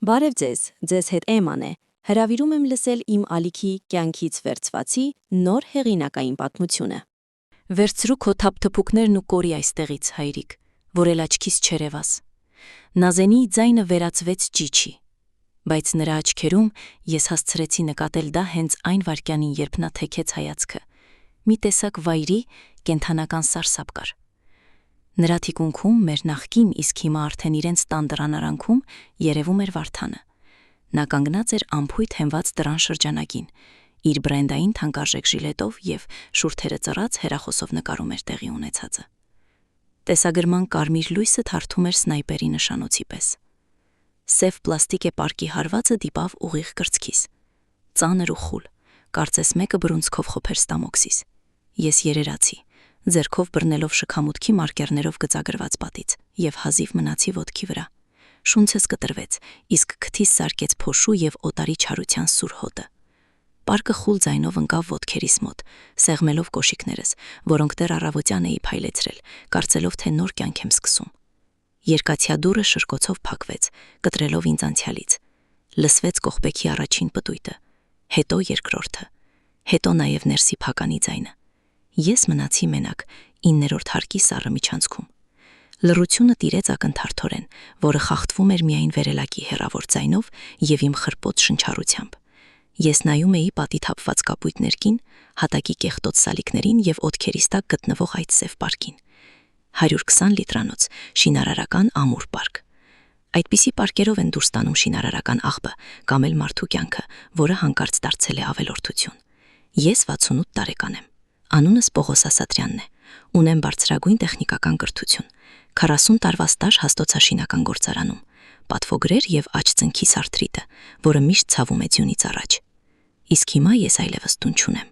Բարև ձեզ հետ Էման է, հրավիրում եմ լսել իմ ալիքի կյանքից վերցվածի նոր հեղինակային պատմությունը։ Վերցրու քո թափթփուկներն ու կորի այստեղից, հայրիկ, որ էլ աչքիս չերևաս։ Նազենի ձայնը վերածվեց ճիչի, բայց նրա աչքերում ես հասցրեցի նկատել դա հենց այն վայրկյանին, երբ նա թեքեց հայացքը։ Մի տեսակ վայրի կենդանական սարսափ կար։ Նրա թիկունքում մեր նախկին, իսկ հիմա արդեն իրենց տան դռան երևում էր Վարդանը։ Նա կանգնած էր անփույթ հենված դռան շրջանակին, իր բրենդային թանկարժեք ժիլետով և շուրթերը ծռած հեռախոսով նկարում էր տեղի ունեցածը։ Տեսագրման կարմիր լույսը թարթում էր սնայպերի նշանոցի պես։ Սև պլաստիկ պարկի հարվածը դիպավ ուղիղ կրծքիս։ Ծանր ու խուլ, կարծես մեկը բռունցքով խոփեր ստամոքսիս։ Ես երերացի, ձեռքով բռնելով շքամուտքի մարկերներով գծագրված պատից և հազիվ մնացի ոտքի վրա։ Շունցս կտրվեց, իսկ քթիս սարկեց փոշու և օտարի չարության սուր հոտը։ Պարկը խուլ ձայնով ընկավ ոտքերիս մոտ, սեղմելով կոշիկներս, որոնք դեռ առավոտյան էի փայլեցրել, կարծելով, թե նոր կյանք եմ սկսում։ Երկաթյա դուռը շրկոցով փակվեց, կտրելով ինձ անցյալից։ Լսվեց կողպեքի առաջին պտույտը, հետո երկրորդը, հետո նաև ներսի փականի ձայնը։ Ես մնացի մենակ 9-րդ հարկի սառը միջանցքում։ Լռությունը տիրեց ակնթարթորեն, որը խախտվում էր միայն վերելակի հեռավոր ձայնով և իմ խրպոտ շնչառությամբ։ Ես նայում էի պատի թափված կապույտ ներքին, հատակի կեղտոտ սալիկներին և ոտքերիս տակ գտնվող այդ սև պարկին։ 120 լիտրանոց, շինարարական ամուր պարկ։ Այդպիսի պարկերով են դուրս տանում շինարարական աղբը կամ էլ մարդու կյանքը, որը հանկարծ դարձել է ավելորդություն։ Ես 68 տարեկան եմ։ Անունս Պողոս Ասատրյանն է։ Ունեմ բարձրագույն տեխնիկական կրթություն, 40 տարվա ստաժ հաստոցաշինական գործարանում, պատվոգրեր և աջ-ծնկի արթրիտը, որը միշտ ցավում է ձյունից առաջ։ Իսկ հիմա ես այլևս տուն չունեմ։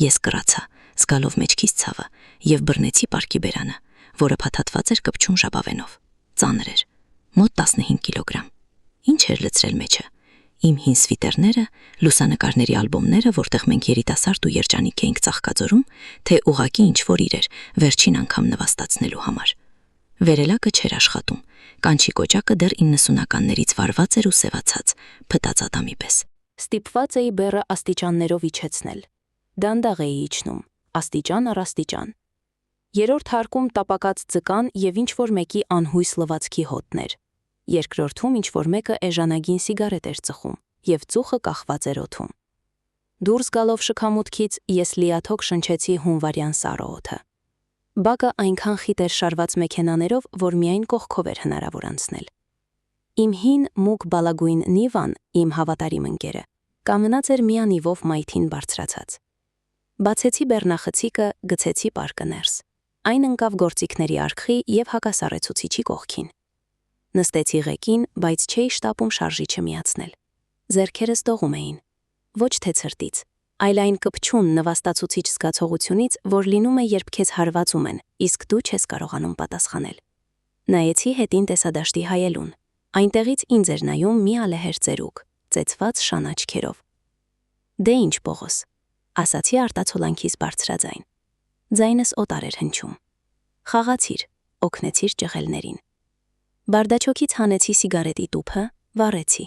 Ես կռացա, զգալով մեջքիս ցավը, և բռնեցի պարկի բերանը, որը փաթաթված էր կպչուն ժապավենով։ Ծանր էր, մոտ 15 կիլոգրամ։ Ինչ էր լցրել մեջը։ Իմ հին սվիտերները, լուսանկարների ալբոմները, որտեղ մենք երիտասարդ ու երջանիկ էինք ծաղկաձորում, թե ուղղակի ինչ-որ իրեր վերջին անգամ նվաստացնելու համար։ Վերելակը չէր աշխատում, կանչի կոճակը դեռ 90-ականներից վարված էր ու սևացած, փտած ատամի պես։ Ստիպված էի բեռը աստիճաններով իջեցնել։ Դանդաղ էի իջնում, աստիճան առ աստիճան։ Երրորդ հարկում տապակած ձկան և ինչ-որ մեկի անհույս լվացքի հոտներ։ Երկրորդում ինչ-որ մեկը էժանագին սիգարետ էր ծխում, և ծուխը կախված էր օդում։ Դուրս գալով շքամուտքից ես լիաթոք շնչեցի հունվարյան սառը օդը։ Բակը այնքան խիտ էր շարված մեքենաներով, որ միայն կողքով էր հնարավոր անցնել։ Իմ հին մուգ բալագույն Նիվան, իմ հավատարիմ ընկերը, կանգնած էր մի անիվով մայթին բարձրացած։ Բացեցի բեռնախցիկը, գցեցի պարկը ներս։ Այն ընկավ գործիքների արքխի և հակասառեցուցիչի կողքին։ Նստեցի ղեկին, բայց չէի շտապում շարժիչը միացնել։ Ձեռքերս դողում էին։ Ոչ թե ցրտից, այլ այն կպչուն նվաստացուցիչ զգացողությունից, որ լինում է, երբ քեզ հարվածում են, իսկ դու չես կարողանում պատասխանել։ Նայեցի հետին տեսադաշտի հայելուն։ Այնտեղից ինձ էր նայում մի ալեհեր ծերուկ, ծեծված շան աչքերով։ Դե ինչ, Պողոս, ասացի արտացոլանքիս բարձրաձայն։ Ձայնս օտար էր հնչում։ Խաղացիր, օգնեցիր ճղելներին։ Բարդաչոքից հանեցի սիգարետի տուփը, վառեցի։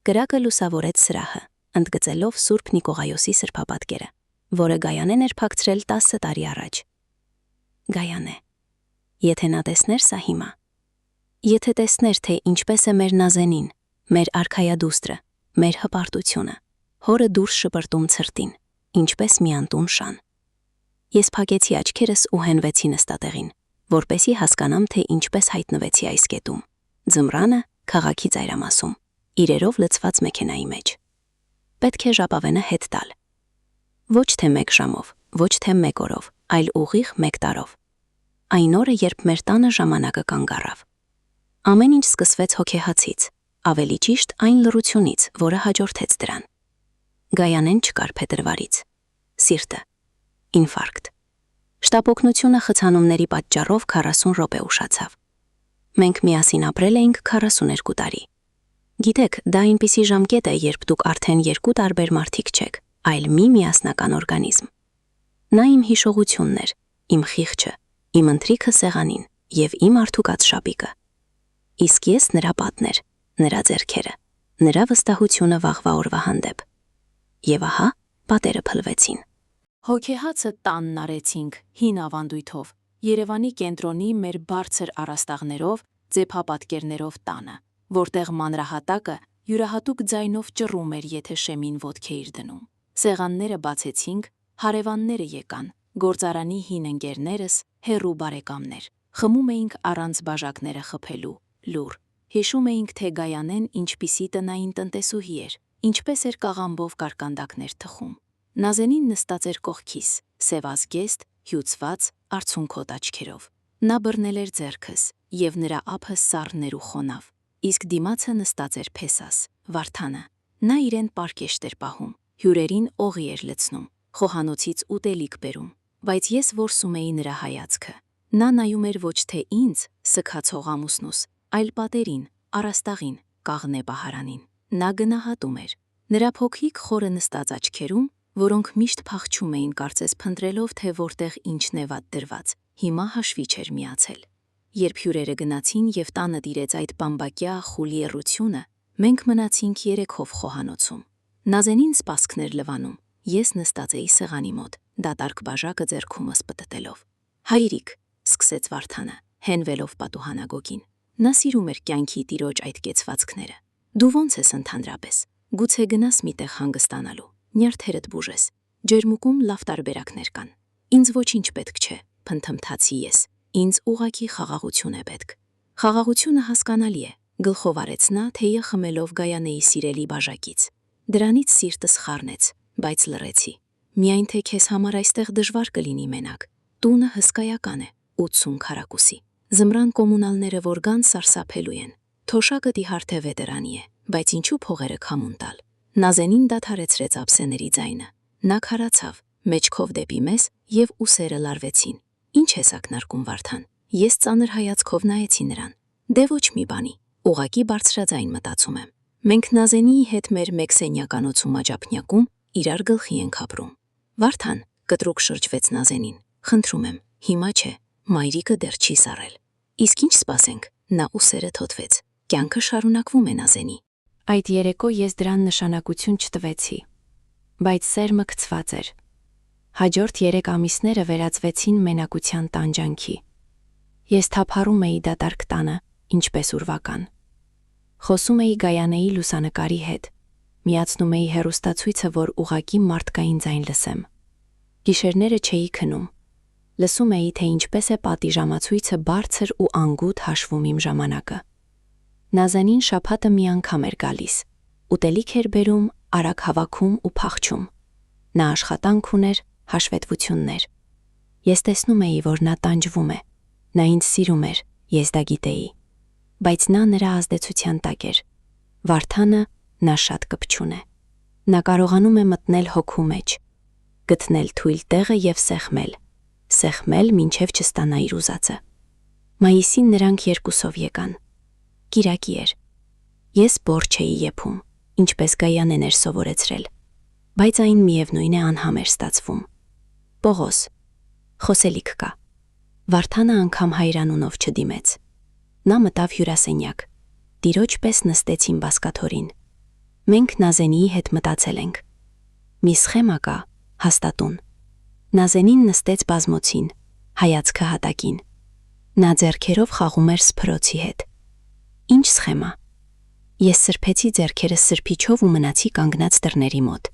Կրակը լուսավորեց սրահը, ընդգծելով Սուրբ Նիկողայոսի սրբապատկերը, որը Գայանեն էր փակցրել 10 տարի առաջ։ Գայանե, եթե նա տեսներ սա հիմա, եթե տեսներ, թե ինչպես է մեր Նազենին, մեր արքայադուստրը, մեր հպարտությունը, հորը դուրս շպրտում ցրտին, ինչպես մի անտուն շան։ Ես փակեցի աչքերս ու հենվեցի նստատեղին, որպեսի հասկանամ, թե ինչպես հայտնվեցի այս կետում, ձմռանը քաղաքի ծայրամասում, իրերով լցված մեքենայի մեջ։ Պետք է ժապավենը հետ տալ։ Ոչ թե 1 ժամով, ոչ թե 1 օրով, այլ ուղիղ 1 տարով։ Այն օրը, երբ մեր տանը ժամանակը կանգ առավ։ Ամեն ինչ սկսվեց հոգեհացից, ավելի ճիշտ այն լռությունից, որը հաջորդեց դրան։ Գայանեն չկար փետրվարից։ Սիրտը։ Ինֆարկտ։ Շտապօգնությունը խցանումների պատճառով 40 րոպե ուշացավ։ Մենք միասին ապրել էինք 42 տարի։ Գիտեք, դա այնպիսի ժամկետ է, երբ դուք արդեն 2 տարբեր մարդիկ չեք, այլ մի միասնական օրգանիզմ։ Նա իմ հիշողությունն էր, իմ խիղճը, իմ ընթրիքը սեղանին և իմ արդուկած շապիկը։ Իսկ ես նրա պատն էր, նրա ձեռքերը, նրա վստահությունը վաղվա օրվա հանդեպ։ Եվ ահա, պատերը փլվեցին։ Հոգեհացը տանն արեցինք հին ավանդույթով, Երևանի կենտրոնի մեր բարձր առաստաղներով, ձեփապատկերներով տանը, որտեղ մանրահատակը յուրահատուկ ձայնով ճռում էր, եթե շեմին ոտք էիր դնում։ Սեղանները բացեցինք, հարևանները եկան, գործարանի հին ընկերներս, հեռու բարեկամներ։ Խմում էինք առանց բաժակները խփելու, լուր։ Հիշում էինք, թե Գայանեն ինչպիսի տնային տնտեսուհի էր, ինչպես էր կաղամբով կարկանդակներ թխում։ Նազենին նստած էր կողքիս, սևազգեստ, հյուծված, արցունքոտ աչքերով։ Նա բռնել էր ձեռքս, եւ նրա ափը սառներ ու խոնավ, իսկ դիմացը նստած էր Փեսաս, Վարդանը։ Նա իրեն պարկեշտ էր պահում, հյուրերին օղի էր լցնում, խոհանոցից ուտելիք բերում, բայց ես որսում էի նրա հայացքը։ Նա նայում էր ոչ թե ինձ, սքացող ամուսնուս, այլ պատերին, առաստաղին, կաղնե բահարանին։ Նա գնահատում էր։ Նրա փոքրիկ խորը նստած աչքերում, որոնք միշտ փախչում էին, կարծես փնտրելով, թե որտեղ ինչն է վատ դրված, հիմա հաշվի չէր միացել։ Երբ հյուրերը գնացին եւ տանը տիրեց այդ բամբակյա խուլի էռությունը, մենք մնացինք երեքով խոհանոցում։ Նազենին սպասքներ լվանում, ես նստած էի սեղանի մոտ, դատարկ բաժակը ձեռքումս պտտելով։ Հայրիկ, սկսեց Վարդանը, հենվելով պատուհանագոգին։ Նա սիրում էր կյանքի տիրոջ այդ կեցվածքները։ Դու ո՞նց ես ընդհանրապես։ Գուցե գնաս միտեղ հանգստանալու, նյարդերդ բուժես։ Ջերմուկում լավ տարբերակներ կան։ Ինձ ոչինչ պետք չէ, փնթմթացի ես։ Ինձ ուղղակի խաղաղություն է պետք։ Խաղաղությունը հասկանալի է, գլխով արեց նա, թեյը խմելով Գայանեի սիրելի բաժակից։ Դրանից սիրտս խառնեց, բայց լռեցի։ Միայն թե քեզ համար այստեղ դժվար կլինի մենակ։ Տունը հսկայական է, 80 քառակուսի։ Զմրան կոմունալները որ գան սարսափելու են։ Թոշակը դիհարթե վետերանի է, բայց ինչու փողերը քամուն տալ։ Նազենին դադարեցրեց ափսեների ձայնը։ Նա քարացավ, մեջքով դեպի մեզ եւ ուսերը լարվեցին։ Ինչ ես ակնարկում, Վարդան։ Ես ծանր հայացքով նայեցի նրան։ Դե ոչ մի բանի, ուղակի բարձրաձայն մտածում եմ։ Մենք Նազենիի հետ մեր մեկ սենյականոցում աջափնյակում իրար գլխի ենք ապրում։ Վարդան, կտրուկ շրջվեց Նազենին։ Խնդրում եմ, հիմա չէ, մայրիկը դեռ չի սառել։ Իսկ ինչ սպասենք, նա ուսերը թոթվեց։ Կյանքը շարունակվում է, Նազենի։ Այդ երեկո ես դրան նշանակություն չտվեցի, բայց սերմը գցված էր։ Հաջորդ 3 ամիսները վերածվեցին մենակության տանջանքի։ Ես թափառում էի դատարկ տանը, ինչպես ուրվական։ Խոսում էի Գայանեի լուսանկարի հետ, միացնում էի հեռուստացույցը, որ ուղակի մարդկային ձայն լսեմ։ Գիշերները չէի քնում։ Լսում էի, թե ինչպես է պատիժամացույցը բարձր ու անգութ հաշվում իմ ժամանակը։ Նազանին շաբաթը մի անգամ էր գալիս, ուտելիք էր բերում, արագ հավաքում ու փախչում։ Նա աշխատանք ուներ, հաշվետվություններ։ Ես տեսնում էի, որ նա տանջվում է, նա ինձ սիրում էր, ես դա գիտեի, բայց նա նրա ազդեցության տակ էր։ Վարդանը նա շատ կպչուն է։ Նա կարողանում է մտնել հոգու մեջ, գտնել թույլ տեղը եւ սեղմել, մինչև չստանա իր ուզածը։ Մայիսին նրանք երկուսով եկան։ Կիրակի էր։ Ես բոր չէի եփում, ինչպես Գայանեն էր սովորեցրել, բայց այն միևնույն է անհամեր ստացվում։ Պողոս, խոսելիք կա։ Վարդանը անգամ հայրանունով չդիմեց։ Նա մտավ հյուրասենյակ։ Տիրոջ պես նստեցին բասկաթորին։ Մենք Նազենիի հետ մտածել ենք։ Մի սխեմա կա, հաստատուն։ Նազենին նստեց բազմոցին, հայացքը հատակին։ Նա ձեռքերով խաղում էր սփռոցի հետ։ Ինչ սխեմա։ Ես սրբեցի ձեռքերս սրբիչով ու մնացի կանգնած դռների մոտ։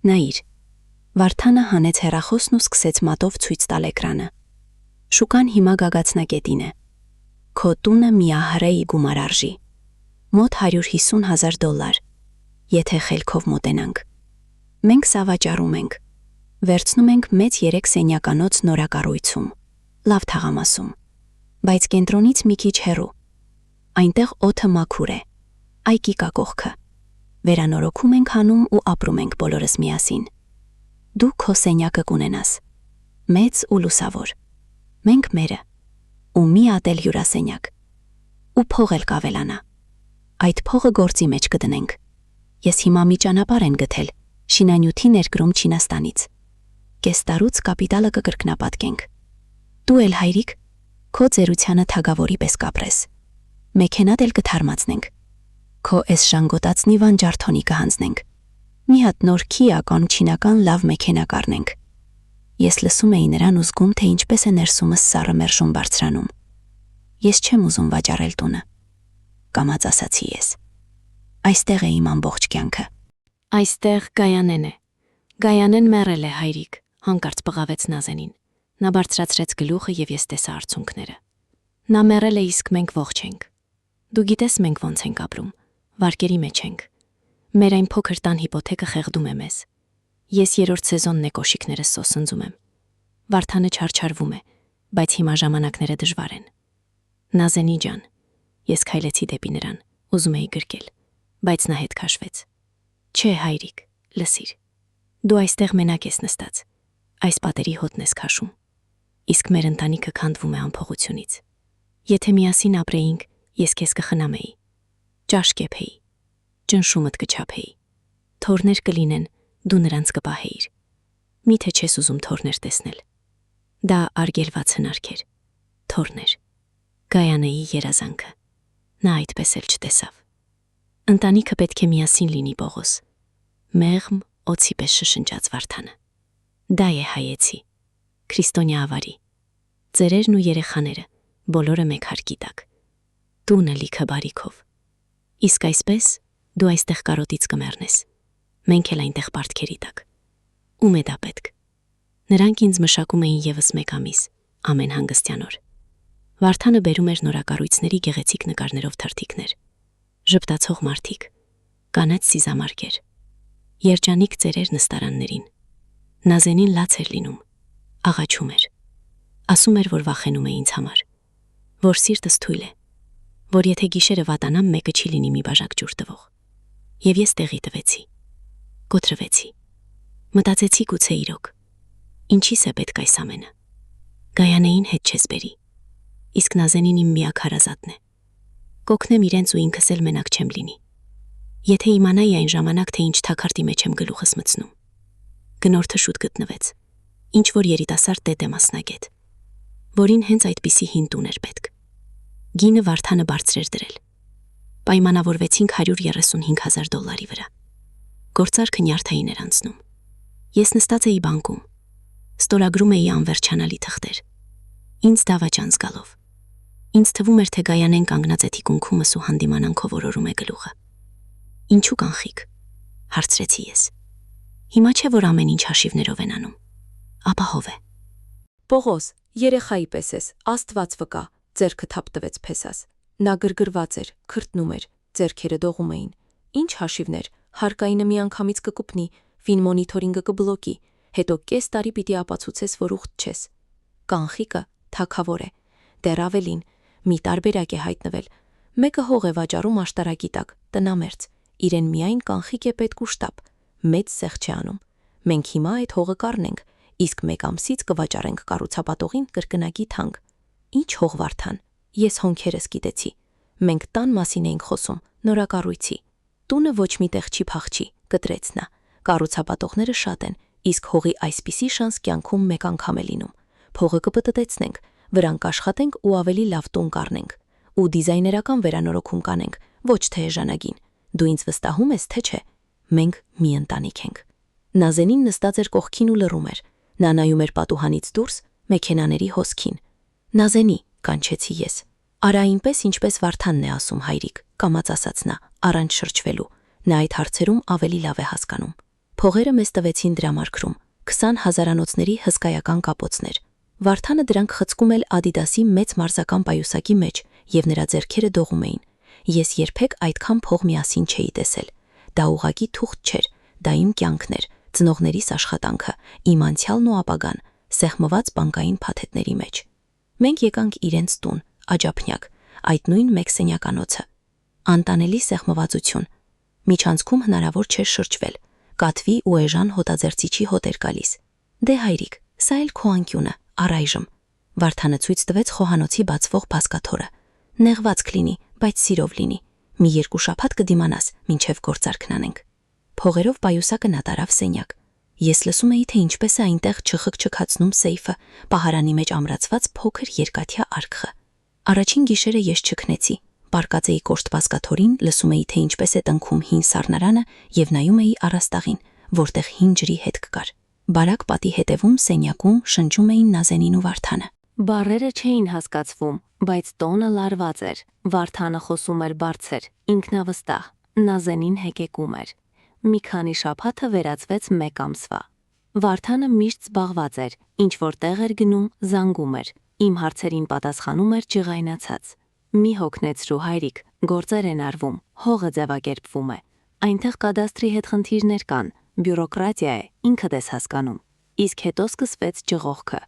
Նայիր։ Վարդանը հանեց հեռախոսն ու սկսեց մատով ցույց տալ էկրանը։ Շուկան հիմա գագաթնակետին է։ Քո տունը մի ահռեի գումար արժի։ Մոտ $150,000, եթե խելքով մոտենանք։ Մենք սա վաճառում ենք։ Վերցնում ենք մեծ 3 սենյականոց նորակառույցում, լավ թաղամասում, բայց կենտրոնից մի քիչ հեռու։ Այնտեղ օդը մաքուր է, այգի կա կողքը։ Վերանորոգում ենք անում ու ապրում ենք բոլորս միասին։ Դու քո սենյակը կունենաս, մեծ ու լուսավոր։ Մենք մերը, ու մի ատել հյուրասենյակ։ Ու փող էլ կավելանա։ Այդ փողը գործի մեջ կդնենք։ Ես հիմա մի ճանապարհ եմ գտել, շինանյութի ներկրում Չինաստանից։ Կես տարուց կապիտալը կկրկնապատկենք։ Դու էլ հայրիկ, քո ծերությանը թագավորի պես կապրես։ Մեքենատ էլ կթարմացնենք։ քո էս շանգոտացնի վանջարթոնի կհանձնենք։ Մի հատ նոր Kia կանչինական լավ մեքենա կառնենք։ Ես լսում էի նրան ու զգում, թե ինչպես է ներսումս սառը մերժում բարձրանում։ Ես չեմ ուզում վաճառել տունը, կամաց ասացի ես։ Այստեղ է իմ ամբողջ կյանքը։ Այստեղ Գայանեն է։ Գայանեն մեռել է, հայրիկ, հանկարծ բղավեց Նազենին։ Նա բարձրացրեց գլուխը եւ ես տեսա արցունքները։ Նա մեռել է, իսկ մենք ողջ ենք։ Դու գիտես մենք ոնց ենք ապրում, վարկերի մեջ ենք։ Մեր այն փոքր տան հիպոթեկը խեղդում է մեզ։ Ես երրորդ սեզոնն է կոշիկներս սոսնձում եմ։ Վարդանը չարչարվում է, բայց հիմա ժամանակները դժվար են։ Նազենի ջան, ես քայլեցի դեպի նրան, ուզում էի գրկել, բայց նա հետ քաշվեց։ Չէ, հայրիկ, լսիր։ Դու այստեղ մենակ ես նստած, այս պատերի հոտն ես քաշում, իսկ մեր ընտանիքը քանդվում է անփողությունից։ Եթե միասին ապրեինք, ես քեզ կխնամեի, ճաշ կեփեի, ճնշումդ կչափեի, թորներ կլինեն, դու նրանց կպահեիր։ Միթե չես ուզում թորներ տեսնել։ Դա արգելված հնարք էր, թորներ։ Գայանեի երազանքը։ Նա այդպես էլ չտեսավ։ Ընտանիքը պետք է միասին լինի, Պողոս։ Մեղմ օծի պես շշնջաց Վարդանը։ Դա է հայեցի, քրիստոնյա ավարի։ Ծերերն ու երեխաները, բոլորը մեկ հարկի տակ։ Տունը լիքը բարիքով։ Իսկ այսպես դու այստեղ կարոտից կմեռնես։ Մենք էլ այնտեղ պարտքերի տակ։ Ում է դա պետք։ Նրանք ինձ մշակում էին եւս մեկ ամիս, ամեն հանգստյան օր։ Վարդանը բերում էր նորակառույցների գեղեցիկ նկարներով թերթիկներ։ Ժպտացող մարդիկ, կանաչ սիզամարգեր, երջանիկ ծերեր նստարաններին։ Նազենին լաց էր լինում, աղաչում էր։ Ասում էր, որ վախենում է ինձ համար, որ սիրտս թույլ է, որ եթե գիշերը վատանամ, մեկը չի լինի մի բաժակ ջուր տվող։ Եվ ես տեղի տվեցի, կոտրվեցի, մտածեցի գուցե իրոք, ինչի՞ս է պետք այս ամենը։ Գայանեին հետ չես բերի, իսկ Նազենին իմ միակ հարազատն է։ Կօգնեմ իրենց ու ինքս էլ մենակ չեմ լինի։ Եթե իմանայի այն ժամանակ, թե ինչ թակարդի մեջ եմ գլուխս մտցնում։ Գնորդը շուտ գտնվեց, ինչ որ երիտասարդ տետ է մասնագետ, որին հենց այդպիսի հին տուն էր պետք։ Գինը Վարդանը բարձր էր դրել։ Պայմանավորվեցինք $135,000 վրա։ Գործարքը նյարդային էր անցնում։ Ես նստած էի բանկում, ստորագրում էի անվերջանալի թղթեր։ Ինձ դավաճան զգալով։ Ինձ թվում էր, թե Գայանեն կանգնած է թիկունքումս ու հանդիմանանքով օրորում է գլուխը։ Ինչու կանխիկ, հարցրեցի ես։ Հիմա չէ, որ ամեն ինչ հաշիվներով են անում, ապահով է։ Պողոս, երեխայի պես ես, Աստված վկա, ձեռքը թափ տվեց փեսաս։ Նա գրգռված էր, քրտնում էր, ձեռքերը դողում էին։ Ինչ հաշիվներ, հարկայինը միանգամից կկպնի, ֆինմոնիթորինգը կբլոկի, հետո կես տարի պիտի ապացուցես, որ ուխտ չես։ Կանխիկը թագավոր է, դեռ ավելին, մի տարբերակ է հայտնվել։ Մեկը հող է վաճառում աշտարակի տակ, տնամերձ, իրեն միայն կանխիկ է պետք ու շտապ, մեծ սեղ չի անում։ Մենք հիմա այդ հողը կառնենք, իսկ մեկ ամսից կվաճառենք կառուցապատողին կրկնակի թանկ։ Ինչ հող Վարդան, ես հոնքերս գիտեցի։ Մենք տան մասին էինք խոսում, նորակառույցի։ Տունը ոչ մի տեղ չի փախչի, կտրեց նա։ Կառուցապատողները շատ են, իսկ հողի այսպիսի շանս կյանքում մեկ անգամ է լինում։ Փողը կպտտեցնենք, վրան կաշխատենք ու ավելի լավ տուն կառնենք։ Ու դիզայներական վերանորոգում կանենք, ոչ թե էժանագին։ Դու ինձ վստահում ես, թե չէ։ Մենք մի ընտանիք ենք։ Նազենին նստած էր կողքին ու լռում էր։ Նա նայում էր պատուհանից դուրս մեքենաների հոսքին։ Նազենի, կանչեցի ես։ Արա այնպես, ինչպես Վարդանն է ասում, հայրիկ, կամաց ասաց նա, առանց շրջվելու։ Նա այդ հարցերում ավելի լավ է հասկանում։ Փողերը մեզ տվեցին դրամարկրում, 20 հազարանոցների հսկայական կապոցներ։ Վարդանը դրանք խցկում էլ Adidas-ի մեծ մարզական պայուսակի մեջ եւ նրա ձեռքերը դողում էին։ Ես երբեք այդքան փող միասին չէի տեսել։ Դա ուղղակի թուղթ չէր, դա իմ կյանքն էր, ծնողներիս աշխատանքը, իմ անցյալն ու ապագան, սեղմված բանկային փաթեթների մեջ։ Մենք եկանք իրենց տուն, աջափնյակ, այդ նույն մեկ սենյականոցը։ Անտանելի սեղմվածություն։ Միջանցքում հնարավոր չէր շրջվել։ Կատվի ու էժան հոտաձերծիչի հոտ էր գալիս։ Դե հայրիկ, սա էլ քո անկյունը, առայժմ։ Վարդանը ցույց տվեց խոհանոցի բացվող բազկաթոռը։ Նեղված կլինի, բայց սիրով լինի։ Մի 2 շաբաթ կդիմանաս, մինչև գործարքն անենք։ Փողերով պայուսակը նա տարավ սենյակ։ Ես լսում էի, թե ինչպես է այնտեղ չխկչքացնում սեյֆը, պահարանի մեջ ամրացված փոքր երկաթյա արկղը։ Առաջին գիշերը ես չքնեցի, պարկած էի կոշտ բազկաթորին, լսում էի, թե ինչպես է տնքում հին սառնարանը եւ նայում էի առաստաղին, որտեղ հին ջրի հետ կկար։ Բարակ պատի հետևում սենյակում շնչում էին Նազենին ու Վարդանը։ Բառերը չէին հասկացվում, բայց տոնը լարված էր։ Վարդանը խոսում էր բարձր, ինքնավստահ, Նազենին հեկեկում էր։ Մի քանի շաբաթը վերածվեց մեկ ամսվա։ Վարդանը միշտ զբաղված էր, ինչ որ տեղ էր գնում, զանգում էր։ Իմ հարցերին պատասխանում էր ջղայնացած։ Մի հոգնեցրու հայրիկ, գործեր են արվում, հողը ձևակերպվում է։ Այնտեղ կադաստրի հետ խնդիրներ կան, բյուրոկրատիա է, ինքդ ես հասկանում։ Իսկ հետո սկսվեց ջղողքը։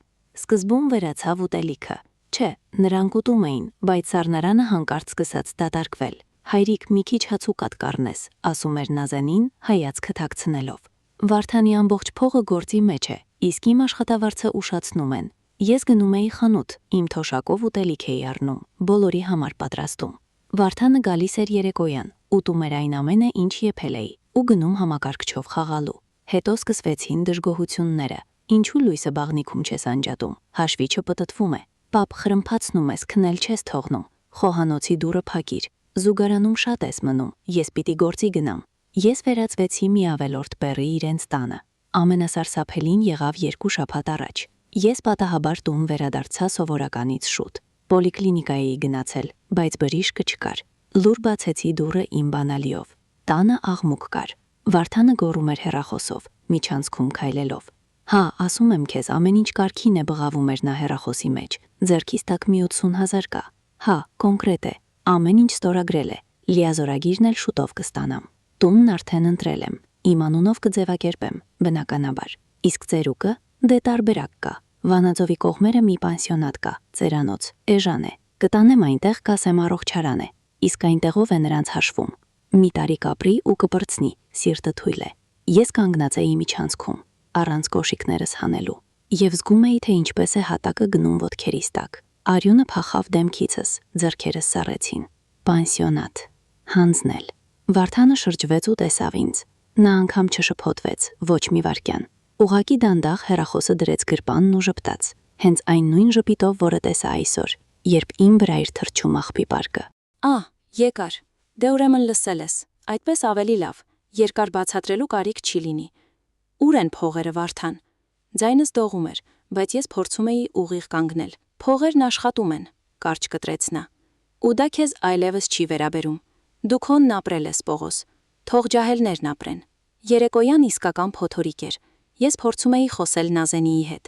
Սկզբում վերացավ ուտելիքը։ Չէ, նրանք ուտում էին, բայց սառնարանը հանկարծ սկսած դատարկվել։ Հայրիկ, մի քիչ հացուկատ կառնես, ասում էր Նազենին, հայացքը թաքցնելով։ Վարդանի ամբողջ փողը գործի մեջ է, իսկ իմ աշխատավարձը ուշացնում են։ Ես գնում էի խանութ, իմ թոշակով ուտելիք էի առնում, բոլորի համար պատրաստում։ Վարդանը գալիս էր երեկոյան, ուտում էր այն ամենը, ինչ եփել էի, ու գնում համակարգչով խաղալու։ Հետո սկսվեցին դժգոհությունները։ Ինչու լույսը բաղնիքում չես անջատում, հաշվիչը պտտվում է, պապ խրմփացնում ես, քնել չես թողնում, խոհանոցի դուռը փակիր, զուգարանում շատ ես մնում, ես պիտի գործի գնամ։ Ես վերածվեցի մի ավելորդ բեռի իրենց տանը։ Ամենասարսափելին եղավ 2 շաբաթ առաջ։ Ես պատահաբար տուն վերադարձա սովորականից շուտ։ Պոլիկլինիկա էի գնացել, բայց բժիշկը չկար։ Լուր բացեցի դուռը իմ բանալիով։ Տանը աղմուկ կար։ Վարդանը գոռում էր հեռախոսով, միջանցքում քայլելով։ Հա, ասում եմ քեզ, ամեն ինչ կարգին է, բղավում էր նա հեռախոսի մեջ։ Ձեռքիս տակ մի 80,000 կա։ Հա, կոնկրետ է, ամեն ինչ ստորագրել է։ Լիազորագիրն էլ շուտով կստանամ։ Տունն արդեն ընտրել եմ։ Իմ անունով կձևակերպեմ, բնականաբար։ Իսկ ծերուկը դե տարբերակ կա։ Վանաձովի կողմերը մի պանսիոնատ կա, ծերանոց, էժան է։ Կտանեմ այնտեղ, կասեմ առողջարան է։ Իսկ այնտեղով է նրանց հաշվում։ Մի տարի կապրի ու կպրծնի, սիրտը թույլ է։ Ես կանգնած էի միջանցքում, առանց կոշիկներս հանելու, եւ զգում էի, թե ինչպես է հատակը գնում ոտքերիս տակ։ Արյունը փախավ դեմքիցս, ձեռքերս սառեցին։ Պանսիոնատ, հանձնել։ Վարդանը շրջվեց ու տեսավ ինձ։ Նա անգամ չշփոթվեց, ոչ մի վարքյան։ Ուղակի դանդաղ հեռախոսը դրեց գրպանն ու ժպտաց։ Հենց այն նույն ժպիտով, որը տեսա այսօր, երբ իմ վրա էր թռչում աղբի պարկը։ Եկար։ Դե ուրեմն լսել ես։ Այդպես ավելի լավ։ Երկար բացատրելու կարիք չի լինի։ Ուր են փողերը, Վարդան։ Ձայնս դողում էր, բայց ես փորձում էի ուղիղ կանգնել։ Փողերն աշխատում են, կարճ կտրեց նա։ Ու դա քեզ այլևս չի վերաբերում։ Դու քոնն ապրել ես, Պողոս։ Թող ջահելներն ապրեն։ Երեկոյան իսկական փոթորիկ էր։ Ես փորձում էի խոսել Նազենիի հետ։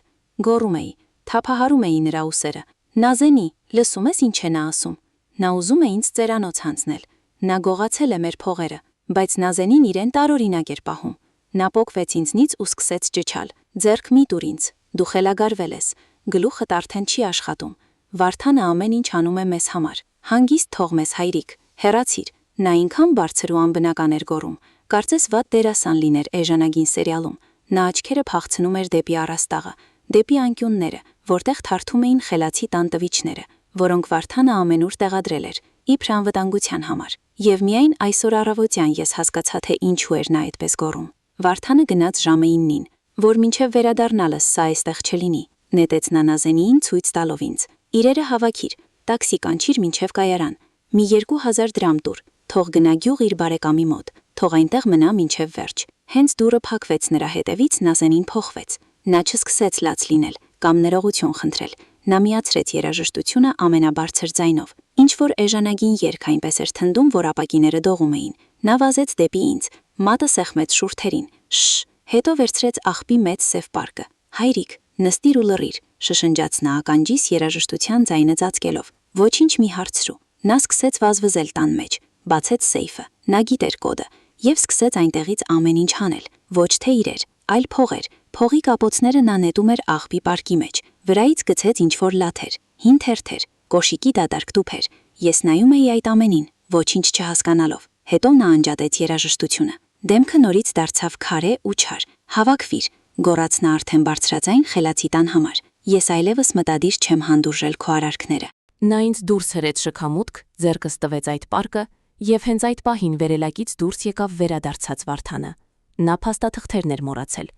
Գոռում էի, թափահարում էի նրա ուսերը։ Նազենի, լսում ես ինչ է նա ասում։ Նա ուզում է ինձ ծերանոց հանձնել։ Նա գողացել է մեր փողերը, բայց Նազենին իրեն տարօրինակ էր պահում։ Նա պոկվեց ինձնից ու սկսեց ճչալ. «Ձեռք մի տուր ինձ, դու խելագարվել ես, գլուխդ արդեն չի աշխատում։ Վարդանը ամեն ինչ անում է մեզ համար։ Հանգիստ թող մեզ, հայրիկ, հեռացիր»։ Նա ինքան բարձր ու անբնական էր գոռում, կարծես վատ դերասան լիներ էժանագին սերիալում։ Նա աչքերը փախցնում էր դեպի առաստաղը, դեպի անկյունները, որտեղ թարթում էին խելացի տանտվիչները, որոնք Վարդանը ամենուր տեղադրել էր, իբր անվտանգության համար։ Եվ միայն այսօր առավոտյան ես հասկացա, թե ինչու էր նա այդպես գոռում։ Վարդանը գնաց ժամը 9-ին, որ մինչև վերադառնալս սա այստեղ չլինի, նետեց նա Նազենիին ցույց տալով ինձ։ Իրերը հավաքիր, տաքսի կանչիր մինչև կայարան, մի 2000 դրամ տուր, թող գնա գյուղ իր բարեկամի մոտ, թող այնտեղ մնա մինչև վերջ։ Հենց դուռը փակվեց նրա հետևից, Նազենին փոխվեց։ Նա չսկսեց լաց լինել կամ ներողություն խնդրել։ Նա միացրեց երաժշտությունը ամենաբարձր ձայնով։ Ինչ որ էժանագին երգ այնպես էր թնդում, որ ապակիները դողում էին։ Նա վազեց դեպի ինձ, մատը սեղմեց շուրթերին։ Շշ, հետո վերցրեց աղբի մեծ սև պարկը։ Հայրիկ, նստիր ու լռիր, շշնջաց նա ականջիս երաժշտության ձայնը ծածկելով։ Ոչինչ մի հարցրու։ Նա սկսեց վազվզել տան մեջ, բացեց սեյֆը։ Նա գիտեր կոդը եւ սկսեց այնտեղից ամեն ինչ հանել։ Ոչ թե իրեր, այլ փողեր։ Փողի կապոցները նա նետում էր աղբի պարկի մեջ։ Վրայից գցեց ինչ-որ լաթեր, հին թերթեր, կոշիկի դատարկ տուփեր։ Ես նայում էի այդ ամենին, ոչինչ չհասկանալով։ Հետո նա անջատեց երաժշտությունը։ Դեմքը նորից դարձավ քարե ու չար։ Հավաքվիր, գոռաց նա արդեն բարձրաձայն խելացի տան համար։ Ես այլևս մտադիր չեմ հանդուրժել քո արարքները։ Նա ինձ դուրս հրեց շքամուտք, ձեռքս տվեց այդ պարկը, եւ հենց այդ պահին վերելակից դուրս եկավ վերադարձած Վարդանը։ Նա փաստաթղթերն էր մոռացել։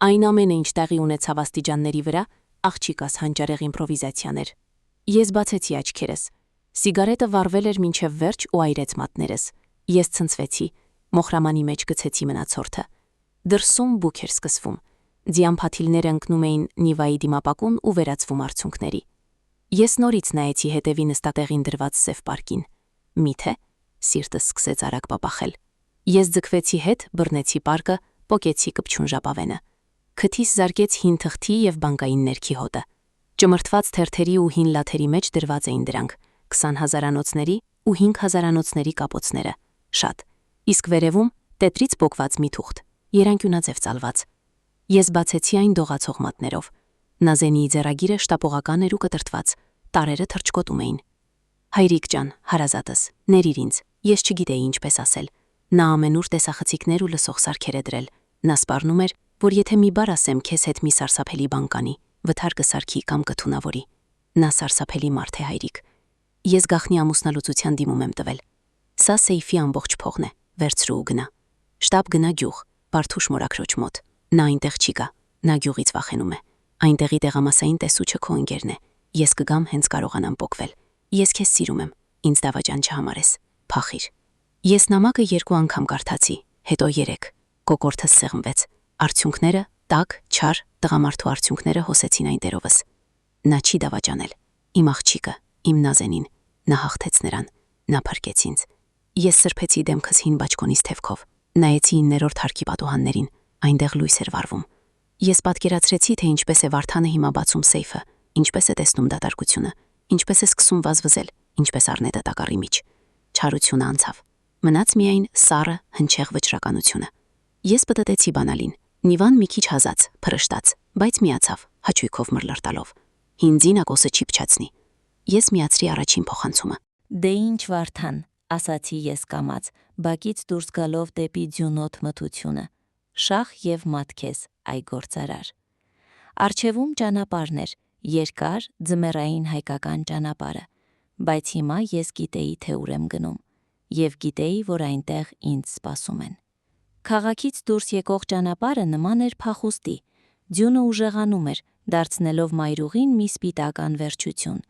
Այն ամենը, ինչ տեղի ունեցավ աստիճանների վրա, աղջիկաս հանճարեղ իմպրովիզացիաներ։ Ես բացեցի աչքերս։ Սիգարետը վառվել էր մինչև վերջ ու այրեց մատներս։ Ես ցնցվեցի, մոխրամանի մեջ գցեցի մնացորդը։ Դրսում բուք էր սկսվում։ Ձյան փաթիլները ընկնում էին Նիվայի դիմապակուն ու վերածվում արցունքների։ Ես նորից նայեցի հետևի նստատեղին դրված սև պարկին։ Միթե սիրտս սկսեց արագ պապախել։ Ես ձգվեցի հետ, բռնեցի պարկը, պոկեցի կպչուն ժապավենը։ Քթիս զարկեց հին թղթի եւ բանկային ներքի հոտը։ Ճմրթված թերթերի ու հին լաթերի մեջ դրված էին դրանք 20,000-անոցների ու 5,000-անոցների կապոցները, շատ։ Իսկ վերևում տետրից պոկված մի թուղթ, երանկյունաձև ծալված։ Ես բացեցի այն դողացող մատներով։ Նազենիի ձեռագիրը շտապողական էր ու կտրտված, տարերը թրջկոտում էին։ Հայրիկ ջան, հարազատս, ներիր ինձ, ես չգիտեի ինչպես ասել։ Նա ամենուր տեսախցիկներ ու լսող սարքեր է դրել։ Նա սպառնում էր, որ եթե մի բառ ասեմ քեզ հետ մի սարսափելի բան կանի, վթար կսարքի կամ կթունավորի։ Նա սարսափելի մարդ է, հայրիկ։ Ես գախնի ամուսնալուծության դիմում եմ տվել։ Սա Սեյֆի ամբողջ փողն է, վերցրու ու գնա։ Շտապ գնա գյուղ, Բարթուշ մորաքրոջ մոտ։ Նա այնտեղ չի գա, նա գյուղից վախենում է։ Այնտեղի տեղամասային տեսուչը քո ընկերն է։ Ես կգամ հենց կարողանամ պոկվել։ Ես քեզ սիրում եմ, ինձ դավաճան չհամարես։ Փախիր։ Ես նամակը 2 անգամ կարդացի, հետո 3։ Կոկորդս սեղմվեց։ Արդյունքները, տաք, չար, տղամարդու արդյունքները հոսեցին այն տերովս։ Նա չի դավաճանել։ Իմ աղջիկը, իմ Նազենին, նա հաղթեց նրան, նա փրկեց ինձ։ Ես սրբեցի դեմքս հին բաճկոնիս թևքով, նայեցի 9-րդ հարկի պատուհաններին, այնտեղ լույս էր վառվում։ Ես պատկերացրեցի, թե ինչպես է Վարդանը հիմա բացում սեյֆը, ինչպես է տեսնում դատարկությունը, ինչպես է սկսում վազվզել, ինչպես առնետը տակառի միջ։ Չարությունը անցավ։ Մնաց միայն սառը, հնչեղ վճռականությունը։ Ես պտտեցի բանալին։ Նիվան մի քիչ հազաց, փրշտաց, բայց միացավ, հաճույքով մռլրտալով։ Հին ձինակոսը չի փչացնի։ Ես միացրի առաջին փոխանցումը։ Դե ինչ Վարդան, ասացի ես կամաց, բակից դուրս գալով դեպի ձյունոտ մթությունը։ Շախ եւ մատքես, այ գործարար։ Արջևում ճանապարհներ, երկար, ձմեռային հայկական ճանապարհը, բայց հիմա ես գիտեի, թե ուր եմ գնում, եւ գիտեի, որ այնտեղ ինձ սպասում են։ Քաղաքից դուրս եկող ճանապարհը նման էր փախուստի, ձյունը ուժեղանում էր, դարձնելով մայրուղին մի սպիտակ անվերջություն։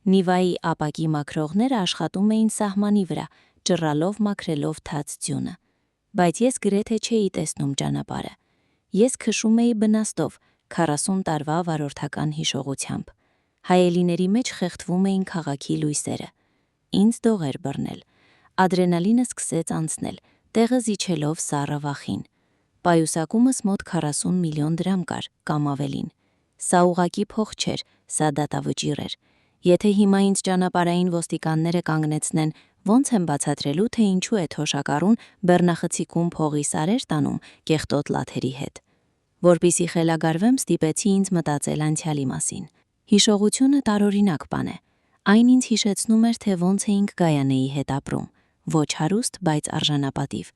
Նիվայի ապակի մաքրողները աշխատում էին սահմանի վրա, ճռալով մաքրելով թաց ձյունը։ Բայց ես գրեթե չէի տեսնում ճանապարհը։ Ես քշում էի բնաստով, 40 տարվա վարորդական հիշողությամբ։ Հայելիների մեջ խեղդվում էին քաղաքի լույսերը։ Ինձ դող էր բռնել։ Ադրենալինը սկսեց անցնել, տեղը զիջելով սառը վախին։ Պայուսակումս մոտ 40 միլիոն դրամ կար, կամ ավելին։ Սա ուղղակի փող չէր, սա դատավճիռ էր։ Եթե հիմա ինձ ճանապարհային ոստիկանները կանգնեցնեն, ոնց եմ բացատրելու, թե ինչու է թոշակառուն բեռնախցիկում փողի սարեր տանում կեղտոտ լաթերի հետ։ Որպեսզի խելագարվեմ, ստիպեցի ինձ մտածել անցյալի մասին։ Հիշողությունը տարօրինակ բան է։ Այն ինձ հիշեցնում էր, թե ոնց էինք Գայանեի հետ ապրում, ոչ հարուստ, բայց արժանապատիվ։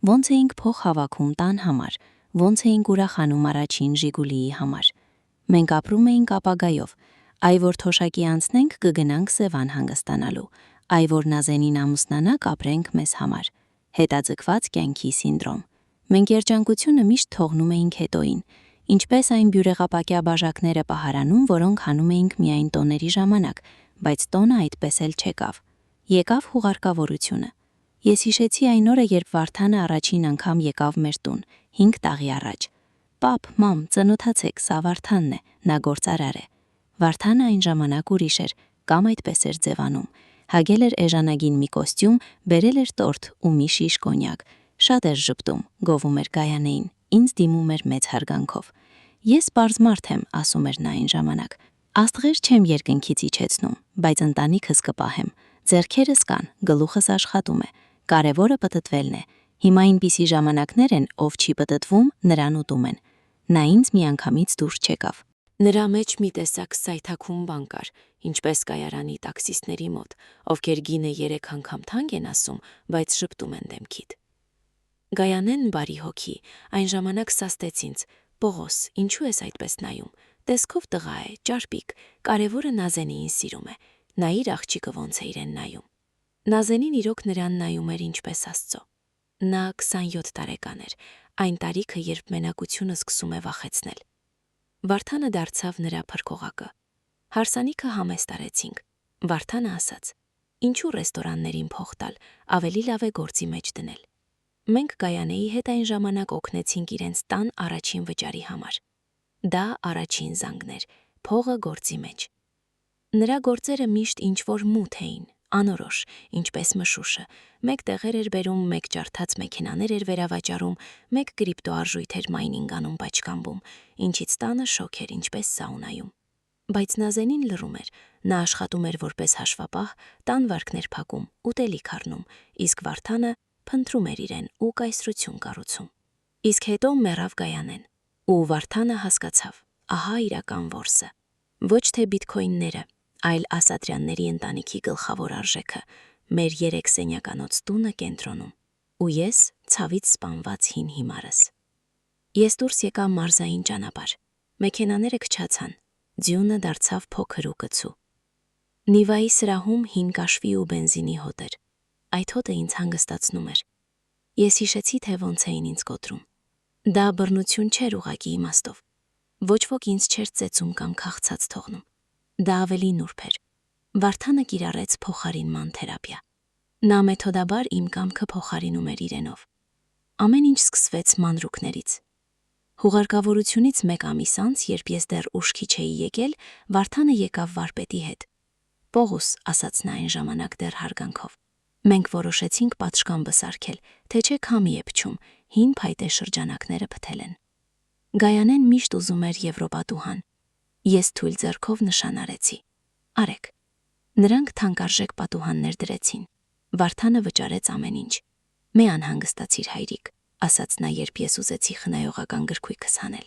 Ոնց էինք փող հավաքում տան համար, ոնց էինք ուրախանում առաջին Ժիգուլիի համար։ Մենք ապրում էինք ապագայով, այ որ թոշակի անցնենք կգնանք Սևան հանգստանալու, այ որ Նազենին ամուսնանա կապրենք մեզ համար։ Հետաձգված կյանքի սինդրոմ։ Մենք երջանկությունը միշտ թողնում էինք հետոին, ինչպես այն բյուրեղապակյա բաժակները պահարանում, որոնք հանում էինք միայն տոների ժամանակ, բայց տոնը այդպես էլ չեկավ։ Եկավ հուղարկավորությունը։ Ես հիշեցի այն օրը, երբ Վարդանը առաջին անգամ եկավ մեր տուն, 5 տարի առաջ։ Պապ, մամ, ծնոթացեք, սա Վարդանն է, նա գործարար է։ Վարդանը այն ժամանակ ուրիշ էր, կամ այդպես էր ձևանում։ Հագել էր էժանագին մի կոստյում, բերել էր տորտ ու մի շիշ կոնյակ։ Շատ էր ժպտում, գովում էր Գայանեին, ինձ դիմում էր մեծ հարգանքով։ Ես պարզ մարդ եմ, ասում էր նա այն ժամանակ։ Աստղեր չեմ երկնքից իջեցնում, բայց ընտանիքս կպահեմ։ Ձեռքերս կան, գլուխս աշխատում է։ Կարևորը պտտվելն է։ Հիմա այնպիսի ժամանակներ են, ով չի պտտվում, նրան ուտում են։ Նա ինձ միանգամից դուրս չեկավ։ Նրա մեջ մի տեսակ սայթաքուն բան կար, ինչպես կայարանի տաքսիստների մոտ, ովքեր գինը 3 անգամ թանկ են ասում, բայց շպտում են դեմքիդ։ Գայանեն բարի հոգի, այն ժամանակ սաստեց ինձ. Պողոս, ինչու ես այդպես նայում։ Տեսքով տղա է, ճարպիկ, կարևորը Նազենիին սիրում է։ Նայիր աղջիկը ոնց է իրեն նայում։ Նազենին իրոք նրան նայում էր ինչպես Աստծո։ Նա 27 տարեկան էր, այն տարիքը, երբ մենակությունը սկսում է վախեցնել։ Վարդանը դարձավ նրա փրկողակը։ Հարսանիքը համեստ արեցինք։ Վարդանը ասաց. Ինչու ռեստորաններին փող տալ, ավելի լավ է գործի մեջ դնել։ Մենք Գայանեի հետ այն ժամանակ օգնեցինք իրենց տան առաջին վճարի համար։ Դա առաջին զանգն էր, փողը գործի մեջ։ Նրա գործերը միշտ ինչ-որ մութ էին, անորոշ, ինչպես մշուշը, մեկ տեղեր էր բերում, մեկ ջարդած մեքենաներ էր վերավաճառում, մեկ կրիպտոարժույթ էր մայնինգ անում բաճկամբում, ինչից տանը շոկ էր, ինչպես սաունայում։ Բայց Նազենին լռում էր, նա աշխատում էր որպես հաշվապահ, տան վարկներ փակում, ուտելիք առնում, իսկ Վարդանը փնտրում էր իրեն ու կայսրություն կառուցում։ Իսկ հետո մեռավ Գայանեն, ու Վարդանը հասկացավ, ահա իրական որսը։ Ոչ թե բիթքոյնները, այլ Ասատրյանների ընտանիքի գլխավոր արժեքը, մեր 3 սենյականոց տունը կենտրոնում, ու ես ցավից սպանված հին հիմարս։ Ես դուրս եկա մարզային ճանապարհ, մեքենաները քչացան, ձյունը դարձավ փոքր ու կծու։ Նիվայի սրահում հին կաշվի ու բենզինի հոտ էր, այդ հոտը ինձ հանգստացնում էր։ Ես հիշեցի, թե ոնց էին ինձ կոտրում։ Դա բռնություն չէր ուղղակի իմաստով, ոչ ոք ինձ չէր ծեծում կամ քաղցած թողնում, դա ավելի նուրբ էր։ Վարդանը կիրառեց փոխարինման թերապիա։ Նա մեթոդաբար իմ կամքը փոխարինում էր իրենով։ Ամեն ինչ սկսվեց մանրուքներից։ Հուղարկավորությունից 1 ամիս անց, երբ ես դեռ ուշքի չէի եկել, Վարդանը եկավ վարպետի հետ։ Պողուս, ասաց նա այն ժամանակ դեռ հարգանքով։ Մենք որոշեցինք պատշգամբը սարքել, թե չէ քամի է փչում, հին փայտե շրջանակները փթել են։ Գայանեն միշտ ուզում էր Եվրոպատուհան։ Ես թույլ ձեռքով նշան արեցի։ Արեք։ Նրանք թանկարժեք պատուհաններ դրեցին։ Վարդանը վճարեց ամեն ինչ։ Մի անհանգստացիր հայրիկ, ասաց նա, երբ ես ուզեցի խնայողական գրքույկս հանել։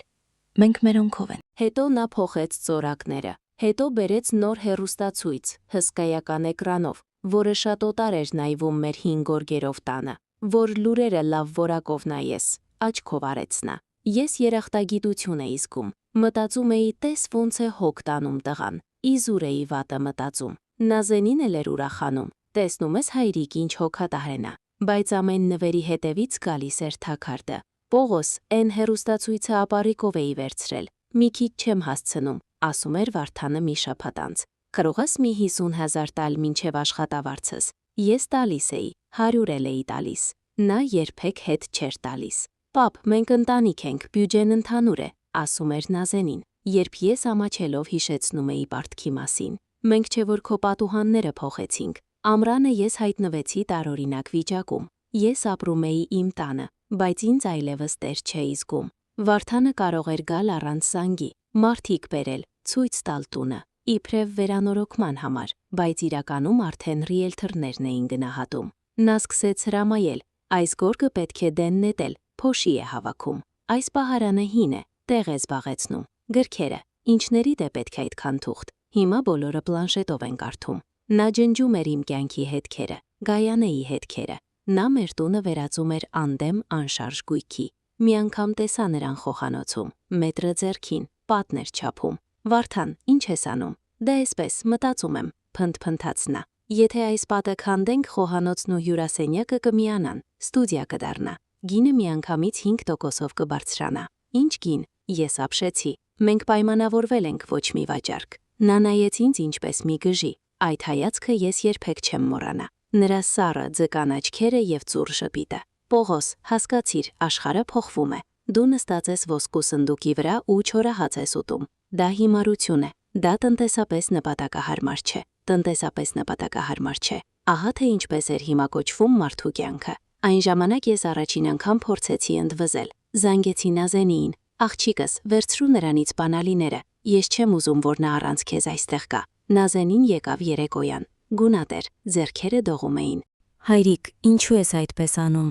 Մենք մերոնքով են։ Հետո նա փոխեց ծորակները, հետո բերեց նոր հեռուստացույց, հսկայական էկրանով, որը շատ օտար էր նայվում մեր 5 գորգերով տանը, որ լուրերը լավ որակով նայես, աչքով արեց նա։ Ես երախտագիտություն էի զգում, մտածում էի, տես ոնց է հոգ տանում տղան, իզուր էի վատը մտածում։ Նազենին էլ էր ուրախանում, տեսնում ես հայրիկ ինչ հոգատար է նա, բայց ամեն նվերի հետևից գալիս էր թակարդը։ Պողոս, էն հեռուստացույցը ապառիկով էի վերցրել, մի քիչ չեմ հասցնում, ասում էր Վարդանը մի շաբաթ անց։ Կարող ես մի 50,000 տալ մինչև աշխատավարձս։ Ես տալիս էի, 100 էլ էի տալիս։ Նա երբեք հետ չէր տալիս։ Պապ, մենք ընտանիք ենք, բյուջեն ընդհանուր է, ասում էր Նազենին, երբ ես ամաչելով հիշեցնում էի պարտքի մասին։ Մենք չէ որ քո պատուհանները փոխեցինք։ Ամռանը ես հայտնվեցի տարօրինակ վիճակում։ Ես ապրում էի իմ տանը, բայց ինձ այլևս տեր չէի զգում։ Վարդանը կարող էր գալ առանց զանգի, մարդիկ բերել, ցույց տալ տունը, իբրև վերանորոգման համար, բայց իրականում արդեն ռիելթորներն էին գնահատում։ Նա սկսեց հրամայել, այս գորգը պետք է դեն նետել, փոշի է հավաքում, այս պահարանը հին է, տեղ է զբաղեցնում, գրքերը, ինչներիդ է պետք է այդքան թուղթ, հիմա բոլորը պլանշետով են կարդում։ Նա ջնջում էր իմ կյանքի հետքերը, Գայանեի հետքերը, նա մեր տունը վերածում էր անդեմ անշարժ գույքի։ Մի անգամ տեսա նրան խոհանոցում, մետրը ձեռքին, պատներ չափում։ Վարդան, ինչ ես անում։ Դա էսպես, մտածում եմ, փնթփնթաց նա։ Եթե այս պատը քանդենք, խոհանոցն ու հյուրասենյակը կմիանան, ստուդիա կդառնա։ Գինը միանգամից 5%-ով կբարձրանա։ Ինչ գին, ես ապշեցի։ Մենք պայմանավորվել ենք ոչ մի վաճառք։ Նա նայեց ինձ ինչպես մի գժի, այդ հայացքը ես երբեք չեմ մոռանա։ Նրա սառը ձկան աչքերը եւ ծուռ շպիտը։ Պողոս, հասկացիր, աշխարհը փոխվում է։ Դու նստած ես ոսկու սնդուկի վրա ու չորահաց ես ուտում։ Դա հիմարություն է։ Դա տնտեսապես նպատակահարմար չէ։ Տնտեսապես նպատակահարմար չէ։ Ահա թե ինչպես էր հիմա կոչվում մարդու կյանքը։ Այն ժամանակ ես առաջին անգամ փորձեցի ընդվզել։ Զանգեցի Նազենիին։ Աղջիկս, վերցրու նրանից բանալիները։ Ես չեմ ուզում, որ նա առանց քեզ այստեղ գա։ Նազենին եկավ երեկոյան։ Գունատ էր, ձեռքերը դողում էին։ Հայրիկ, ինչու ես այդպես անում։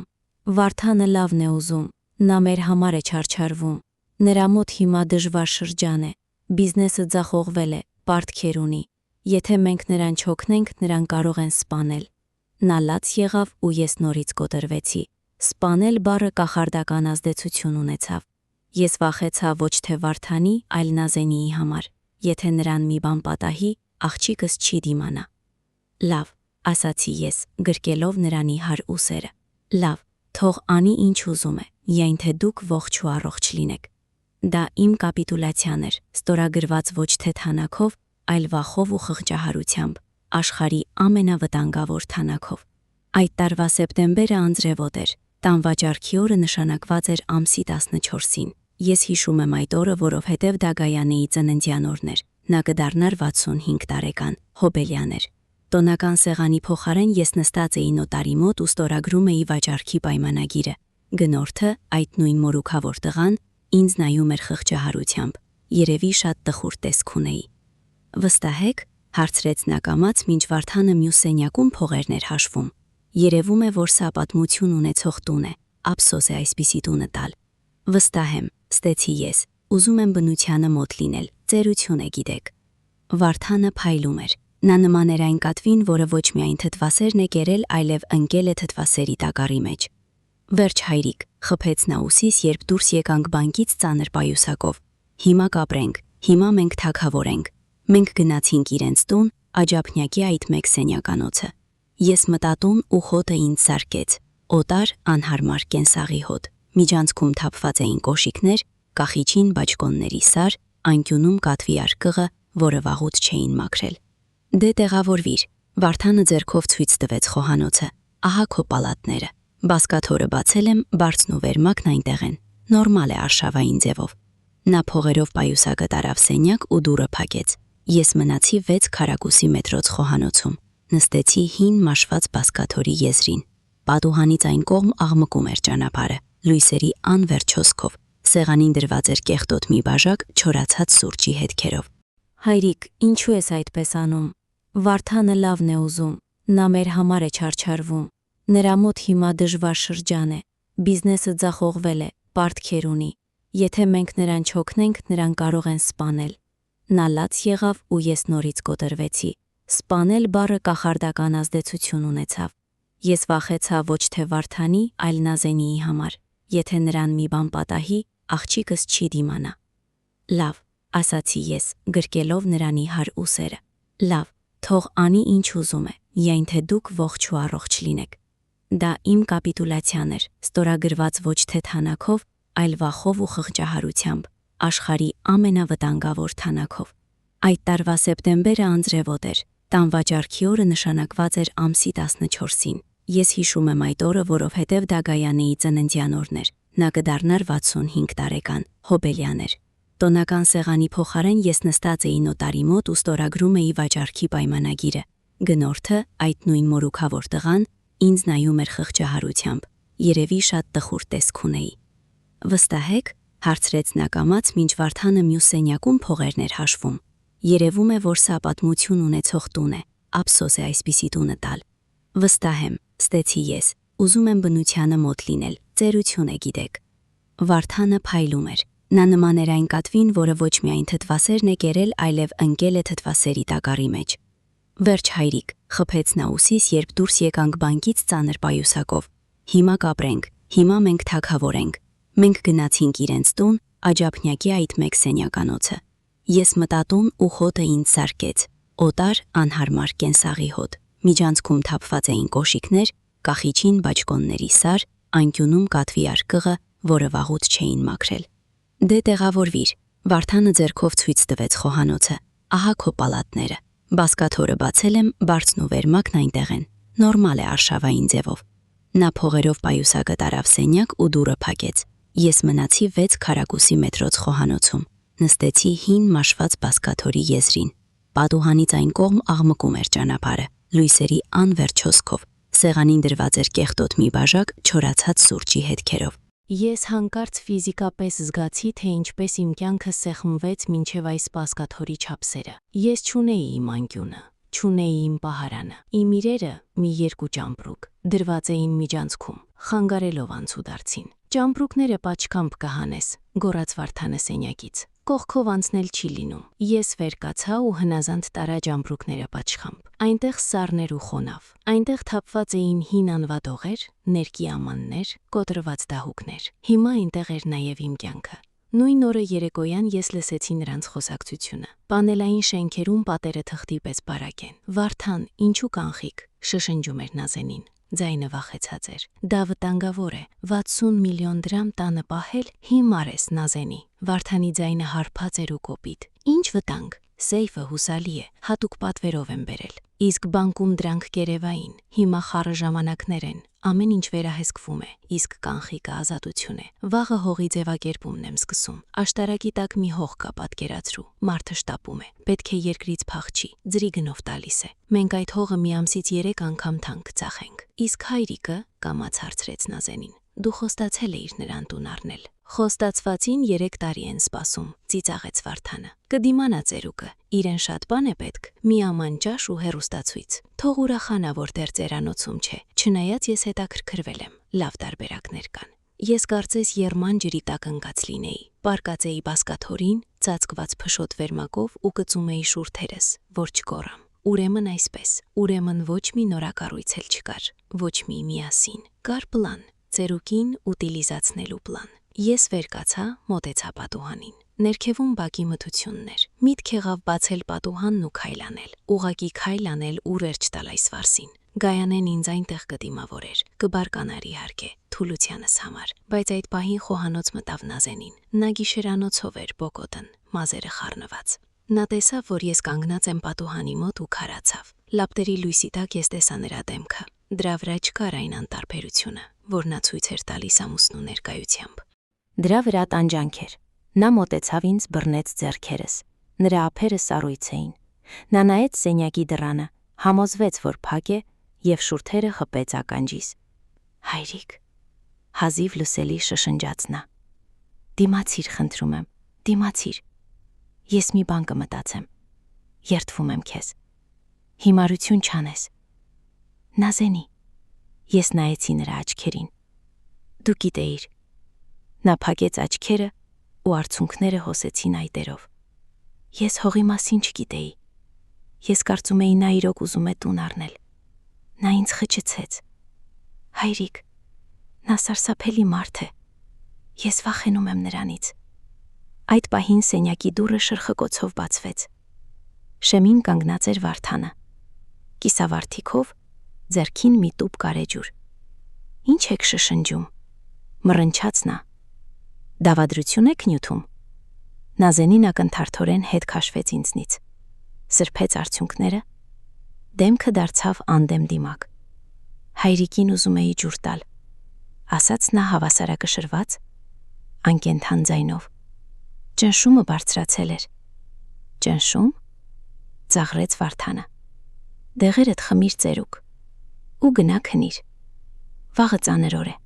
Վարդանը լավն է ուզում, նա մեր համար է չարչարվում։ Նրա մոտ հիմա դժվար շրջան է, բիզնեսը ձախողվել է, պարտքեր ունի։ Եթե մենք նրան չօգնենք, նրան կարող են սպանել։ Նա լաց եղավ ու ես նորից կոտրվեցի։ Սպանել բառը կախարդական ազդեցություն ունեցավ։ Ես վախեցա ոչ թե Վարդանի, այլ Նազենիի համար։ Եթե նրան մի բան պատահի, աղջիկս չի դիմանա։ Լավ, ասացի ես, գրկելով նրանի հար ուսերը։ Լավ, թող անի ինչ ուզում է, միայն թե դուք ողջ ու առողջ լինեք։ Դա իմ կապիտուլացիան էր, ստորագրված ոչ թե թանակով, այլ վախով ու խղճահարությամբ։ աշխարհի ամենավտանգավոր թանակով։ Այդ տարվա սեպտեմբերը անձրևոտ էր, տան վաճառքի օրը նշանակված էր ամսի 14-ին։ Ես հիշում եմ այդ օրը, որովհետև դա Գայանեի ծննդյան օրն էր։ Նա կդառնար 65 տարեկան, հոբելյան էր։ Տոնական սեղանի փոխարեն ես նստած էի նոտարի մոտ ու ստորագրում էի վաճառքի պայմանագիրը։ Գնորդը, այդ նույն մորուքավոր տղան, ինձ նայում էր խղճահարությամբ։ Երևի շատ տխուր տեսք ունեի։ Վստահ եք, հարցրեց նա կամաց, մինչ Վարդանը մյուս սենյակում փողերն էր հաշվում։ Երևում է, որ սա պատմություն ունեցող տուն է, ափսոս է այսպիսի տունը տալ։ Վստահ եմ, ստեցի ես, ուզում եմ բնությանը մոտ լինել, ծերություն է գիտեք։ Վարդանը փայլում էր։ Նա նման էր այն կատվին, որը ոչ միայն թթվասերն է կերել, այլև ընկել է թթվասերի տակառի մեջ։ Վերջ հայրիկ, խփեց նա ուսիս, երբ դուրս եկանք բանկից ծանր պայուսակով։ Հիմա կապրենք, հիմա մենք թագավոր ենք։ Մենք գնացինք իրենց տուն, աջափնյակի այդ մեկ սենյականոցը։ Ես մտա տուն ու հոտը ինձ սարքեց։ Օտար, անհարմար կենսաղի հոտ։ Միջանցքում թափված էին կոշիկներ, կախիչին բաճկոնների սար, անկյունում կատվի արկղը, որը վաղուց չէին մաքրել։ Դե տեղավորվիր, Վարդանը ձեռքով ցույց տվեց խոհանոցը։ Ահա քո պալատները։ Բասկաթորը բացել եմ, բարձն ու վերմակն այնտեղ են։ Նորմալ է արշավային ձևով։ Նա փողերով պայուսակը տարավ սենյակ ու դուռը փակեց։ Ես մնացի 6 քառակուսի մետրոց խոհանոցում։ Նստեցի հին մաշված բասկաթորի եզրին։ Պատուհանից այն կողմ աղմկում էր ճանապարհը, լույսերի անվերջ հոսքով։ Սեղանին դրված էր կեղտոտ մի բաժակ չորացած սուրճի հետքերով։ Հայրիկ, ինչու ես այդպես անում։ Վարդանը լավն է ուզում, նա մեր համար է չարչարվում։ Նրա մոտ հիմա դժվար շրջան է, բիզնեսը ձախողվել է, պարտքեր ունի։ Եթե մենք նրան չօգնենք, նրան կարող են սպանել։ Նա լաց եղավ ու ես նորից կոտրվեցի։ Սպանել բառը կախարդական ազդեցություն ունեցավ։ Ես վախեցա ոչ թե Վարդանի, այլ Նազենիի համար։ Եթե նրան մի բան պատահի, աղջիկս չի դիմանա։ Լավ, ասացի ես, գրկելով նրանի հար ուսերը։ Լավ, թող անի ինչ ուզում է, միայն թե դուք ողջ ու առողջ լինեք։ Դա իմ կապիտուլացիան էր, ստորագրված ոչ թե թանակով, այլ վախով ու խղճահարությամբ, աշխարհի ամենավտանգավոր թանակով։ Այդ տարվա սեպտեմբերը անձրևոտ էր, տան վաճառքի օրը նշանակված էր ամսի 14-ին։ Ես հիշում եմ այդ օրը, որովհետև դա Գայանեի ծննդյան օրն էր։ Նա կդառնար 65 տարեկան, հոբելյան էր։ Տոնական սեղանի փոխարեն ես նստած էի նոտարի մոտ ու ստորագրում էի վաճառքի պայմանագիրը։ Գնորդը, այդ նույն մորուքավոր տղան, ինձ նայում էր խղճահարությամբ։ Երևի շատ տխուր տեսք ունեի։ Վստահ եք, հարցրեց նա կամաց, մինչ Վարդանը մյուս սենյակում փողերն էր հաշվում։ Երևում է, որ սա պատմություն ունեցող տուն է, ափսոս է այսպիսի տունը տալ։ Վստահ եմ, ստեցի ես, ուզում եմ բնությանը մոտ լինել, ծերություն է գիտեք։ Վարդանը փայլում էր։ Նա նման էր այն կատվին, որը ոչ միայն թթվասերն է կերել, այլև ընկել է թթվասերի տակառի մեջ։ Վերջ հայրիկ, խփեց նա ուսիս, երբ դուրս եկանք բանկից ծանր պայուսակով։ Հիմա կապրենք, հիմա մենք թագավոր ենք։ Մենք գնացինք իրենց տուն, աջափնյակի այդ մեկ սենյականոցը։ Ես մտա տուն ու հոտը ինձ սարքեց։ Օտար, անհարմար կենսաղի հոտ։ Միջանցքում թափված էին կոշիկներ, կախիչին բաճկոնների սար, անկյունում կատվի արկղը, որը վաղուց չէին մաքրել։ Դե տեղավորվիր, Վարդանը ձեռքով ցույց տվեց խոհանոցը։ Ահա քո պալատները։ Բասկաթորը բացել եմ, բարձն ու վերմակն այնտեղ են։ Նորմալ է արշավային ձևով։ Նա փողերով պայուսակը տարավ սենյակ ու դուռը փակեց։ Ես մնացի 6 քառակուսի մետրոց խոհանոցում։ Նստեցի հին մաշված բասկաթորի եզրին։ Պատուհանից այն կողմ աղմկում էր ճանապարհը, լույսերի անվերջ հոսքով։ Սեղանին դրված էր կեղտոտ մի բաժակ չորացած սուրճի հետքերով։ Ես հանկարծ ֆիզիկապես զգացի, թե ինչպես իմ կյանքը սեղմվեց մինչև այս բասկաթորի չափսերը։ Ես չունեի իմ անկյունը, չունեի իմ պահարանը։ Իմ իրերը, մի երկու ճամպրուկ, դրված էին միջանցքում, խանգարելով անցուդարձին։ Ճամպրուկները պաչկամբ կհանես, գոռաց Վարդանը սենյակից։ Կողքով անցնել չի լինում։ Ես վեր կացա ու հնազանդ տարա ճամպրուկները պաչկամբ։ Այնտեղ սառներ ու խոնավ։ Այնտեղ թափված էին հին անվադողեր, ներկի ամաններ, կոտրված դահուկներ։ Հիմա այնտեղ էր նաև իմ կյանքը։ Նույն օրը երեկոյան ես լսեցի նրանց խոսակցությունը։ Պանելային շենքերում պատերը թղթի պես բարակ են։ Վարդան, ինչու կանխիկ, շշնջում էր Նազենին։ Ձայնը վախեցած էր։ Դա վտանգավոր է, 60 միլիոն դրամ տանը պահել հիմար ես Նազենի։ Վարդանի ձայնը հարբած էր ու կոպիտ։ Ինչ վտանգ։ Սեյֆը հուսալի է, հատուկ պատվերով եմ բերել։ Իսկ բանկում դրանք կերևային, հիմա խառը ժամանակներ են, ամեն ինչ վերահսկվում է, իսկ կանխիկը ազատություն է։ Վաղը հողի ձևակերպումն եմ սկսում։ Աշտարակի տակ մի հող կա պատկերացրու, մարդը շտապում է, պետք է երկրից փախչի, ձրի գնով տալիս է։ Մենք այդ հողը մի ամսից 3 անգամ թանկ ծախենք։ Իսկ հայրիկը կամաց հարցրեց Նազենին. Դու խոստացել էիր նրան տուն առնել։ Խոստացվածին 3 տարի են սպասում, ծիծաղեց Վարդանը։ Կդիմանա ծերուկը, իրեն շատ բան է պետք, մի աման ճաշ ու հեռուստացույց։ Թող ուրախանա, որ դեռ ծերանոցում չէ, չնայած ես հետաքրքրվել եմ, լավ տարբերակներ կան։ Ես կարծես եռման ջրի տակ ընկած լինեի, պարկած էի բասկաթորին, ծածկված փշոտ վերմակով ու կծում էի շուրթերս, որ չկորամ։ Ուրեմն այսպես, ուրեմն ոչ մի նորակառույց էլ չկար, ոչ մի միասին, կար պլան, ծերուկին ուտիլիզացնելու պլան։ Ես վեր կացա, մոտեցա պատուհանին։ Ներքևում բակի մթությունն էր։ Միտք եղավ բացել պատուհանն ու քայլ անել։ Ուղղակի քայլ անել ու ռեր չտալ այս վարսին։ Գայանեն ինձ այնտեղ կդիմավորեր, կբարկանար իհարկե, թուլությանս համար, բայց այդ պահին խոհանոց մտավ Նազենին։ Նա գիշերանոցով էր բոկոտն, մազերը խառնված։ Նա տեսավ, որ ես կանգնած եմ պատուհանի մոտ ու քարացավ։ Լապտերի լույսի տակ ես տեսա նրա դեմքը։ Դրա վրա չկար այն անտարբերությունը, որ նա ցույց էր տալիս ամուսնու ներկայությամբ։ Դրա վրա տանջանք էր։ Նա մոտեցավ ինձ, բռնեց ձեռքերս։ Նրա ափերը սառույց էին։ Նա նայեց սենյակի դռանը, համոզվեց, որ փակ է, եւ շուրթերը խփեց ականջիս։ Հայրիկ, հազիվ լսելի շշնջաց նա։ Դիմացիր, խնդրում եմ, դիմացիր։ Ես մի բան կմտածեմ։ Երդվում եմ քեզ։ Հիմարություն չանես։ Նազենի, ես նայեցի նրա աչքերին։ Դու գիտեիր։ Նա փակեց աչքերը ու արցունքները հոսեցին այտերով։ Ես հողի մասին չգիտեի։ Ես կարծում էի նա իրոք ուզում է տուն առնել։ Նա ինձ խճեցեց։ Հայրիկ, նա սարսափելի մարդ է։ Ես վախենում եմ նրանից։ Այդ պահին սենյակի դուռը շրխկոցով բացվեց։ Շեմին կանգնած էր Վարդանը։ Կիսավարտիքով, ձեռքին մի տուփ կարեջուր։ Ինչ եք շշնջում։ Մռնչաց նա։ Դավադրություն եք նյութում։ Նազենին ակնթարթորեն հետ քաշվեց ինձնից։ Սրբեց արդյունքները, դեմքը դարձավ անդեմ դիմակ։ Հայրիկին ուզում էի ջուր տալ, ասաց նա հավասարակշռված, անկենթան ձայնով։ Ճնշումը բարձրացել էր։ Ճնշում, ծաղրեց Վարդանը։ Դեղերդ խմիր ծերուկ, ու գնա քնիր։ Վաղը ծանր օր է։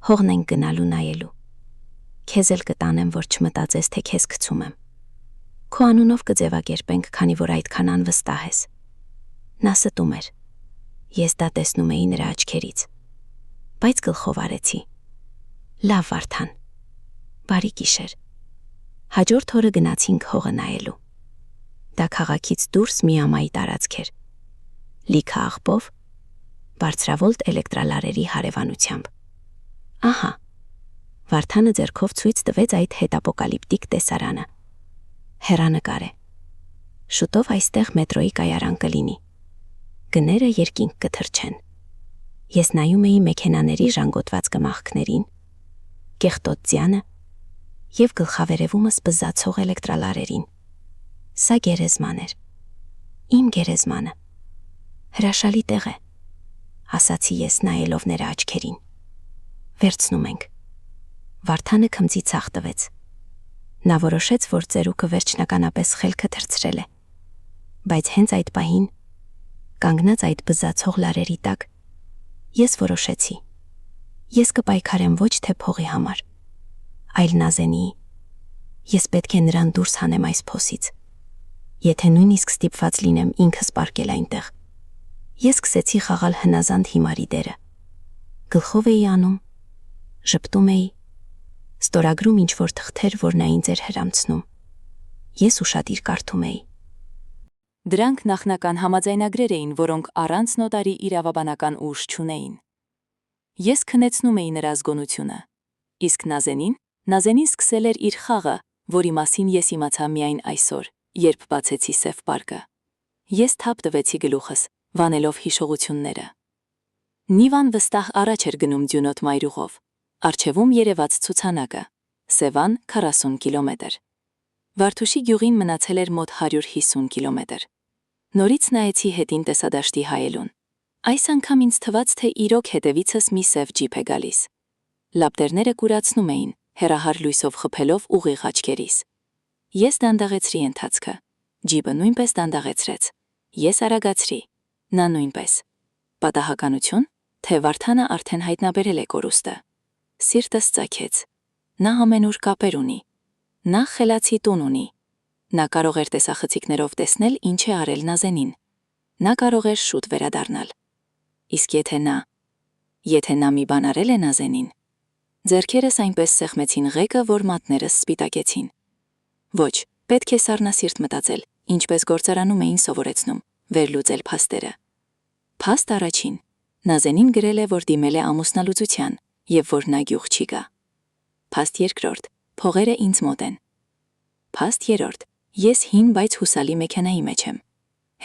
Հողն ենք գնալու նայելու։ Քեզ էլ կտանեմ, որ չմտածես, թե քեզ գցում եմ։ Քո անունով կձևակերպենք, քանի որ այդքան անվստահ ես։ Նա ստում էր։ Ես դա տեսնում էի նրա աչքերից։ Բայց գլխով արեցի։ Լավ Վարդան։ Բարի գիշեր։ Հաջորդ օրը գնացինք հողը նայելու։ Դա քաղաքից դուրս մի ամայի տարածք էր։ Լիքը աղբով, բարձրավոլտ էլեկտրալարերի հարևանությամբ։ Ահա, Վարդանը ձեռքով ցույց տվեց այդ հետապոկալիպտիկ տեսարանը։ Հեռանկար է։ Շուտով այստեղ մետրոյի կայարան կլինի։ Գները երկինք կթրջեն։ Ես նայում էի մեքենաների ժանգոտված կմախքներին, կեղտոտ ձյանը և գլխավերևումս բզացող էլեկտրալարերին։ Սա գերեզման էր։ Իմ գերեզմանը։ Հրաշալի տեղ է, ասացի ես նայելով նրա աչքերին։ Վերցնում ենք։ Վարդանը քմծի ցախ տվեց։ Նա որոշեց, որ ծերուկը վերջնականապես խելքը թրծրել է։ Բայց հենց այդ պահին, կանգնած այդ բզացող լարերի տակ, ես որոշեցի։ Ես կպայքարեմ ոչ թե փողի համար, այլ Նազենիի։ Ես պետք է նրան դուրս հանեմ այս փոսից։ Եթե նույնիսկ ստիպված լինեմ ինքս պարկել այնտեղ։ Ես սկսեցի խաղալ հնազանդ հիմարի դերը։ Գլխով էի անում, ժպտում էի, ստորագրում ինչ-որ թղթեր, որ նա ինձ էր հրամցնում։ Ես ուշադիր կարդում էի։ Դրանք նախնական համաձայնագրեր էին, որոնք առանց նոտարի իրավաբանական ուժ չունեին։ Ես քնեցնում էի նրա զգոնությունը։ Իսկ Նազենին սկսել էր իր խաղը, որի մասին ես իմացա միայն այսօր, երբ բացեցի սև պարկը։ Ես թափ տվեցի գլուխս, վանելով հիշողությունները։ Նիվան վստահ առաջ էր գնում դյունոտ մայրուղով, առջևում երևաց ցուցանակը, Սևան 40 կիլոմետր։ Վարդուշի գյուղին մնացել էր մոտ 150 կիլոմետր։ Նորից նայեցի հետին տեսադաշտի հայելուն։ Այս անգամ ինձ թվաց, թե իրոք հետևիցս մի սև ջիփ է գալիս։ Լապտերները կուրացնում էին, հեռահար լույսով խփելով ուղիղ աչքերիս։ Ես դանդաղեցրի ընթացքը։ Ջիպը նույնպես դանդաղեցրեց։ Ես արագացրի։ Նա նույնպես։ Պատահականություն, թե Վարդանը արդեն հայտնաբերել է կորուստը։ Սիրտս ծագեց։ Նա ամենուր կապեր ունի։ Նա խելացի տուն ունի։ Նա կարող էր տեսախցիկներով տեսնել, ինչ է արել Նազենին։ Նա կարող էր շուտ վերադառնալ։ Իսկ եթե նա մի բան արել է Նազենին։ Ձեռքերս այնպես սեղմեցին ղեկը, որ մատներս սպիտակեցին։ Ոչ, պետք է սառնասիրտ մտածել, ինչպես գործարանում էին սովորեցնում, վերլուծել փաստերը։ Փաստ առաջին։ Նազենին գրել է, որ դիմել է ամուսնալուծության եւ որ նա գյուղ չի գա։ Փաստ երկրորդ։ Փողերը ինձ մոտ են։ Փաստ երրորդ։ Ես հին, բայց հուսալի մեքենայի մեջ եմ։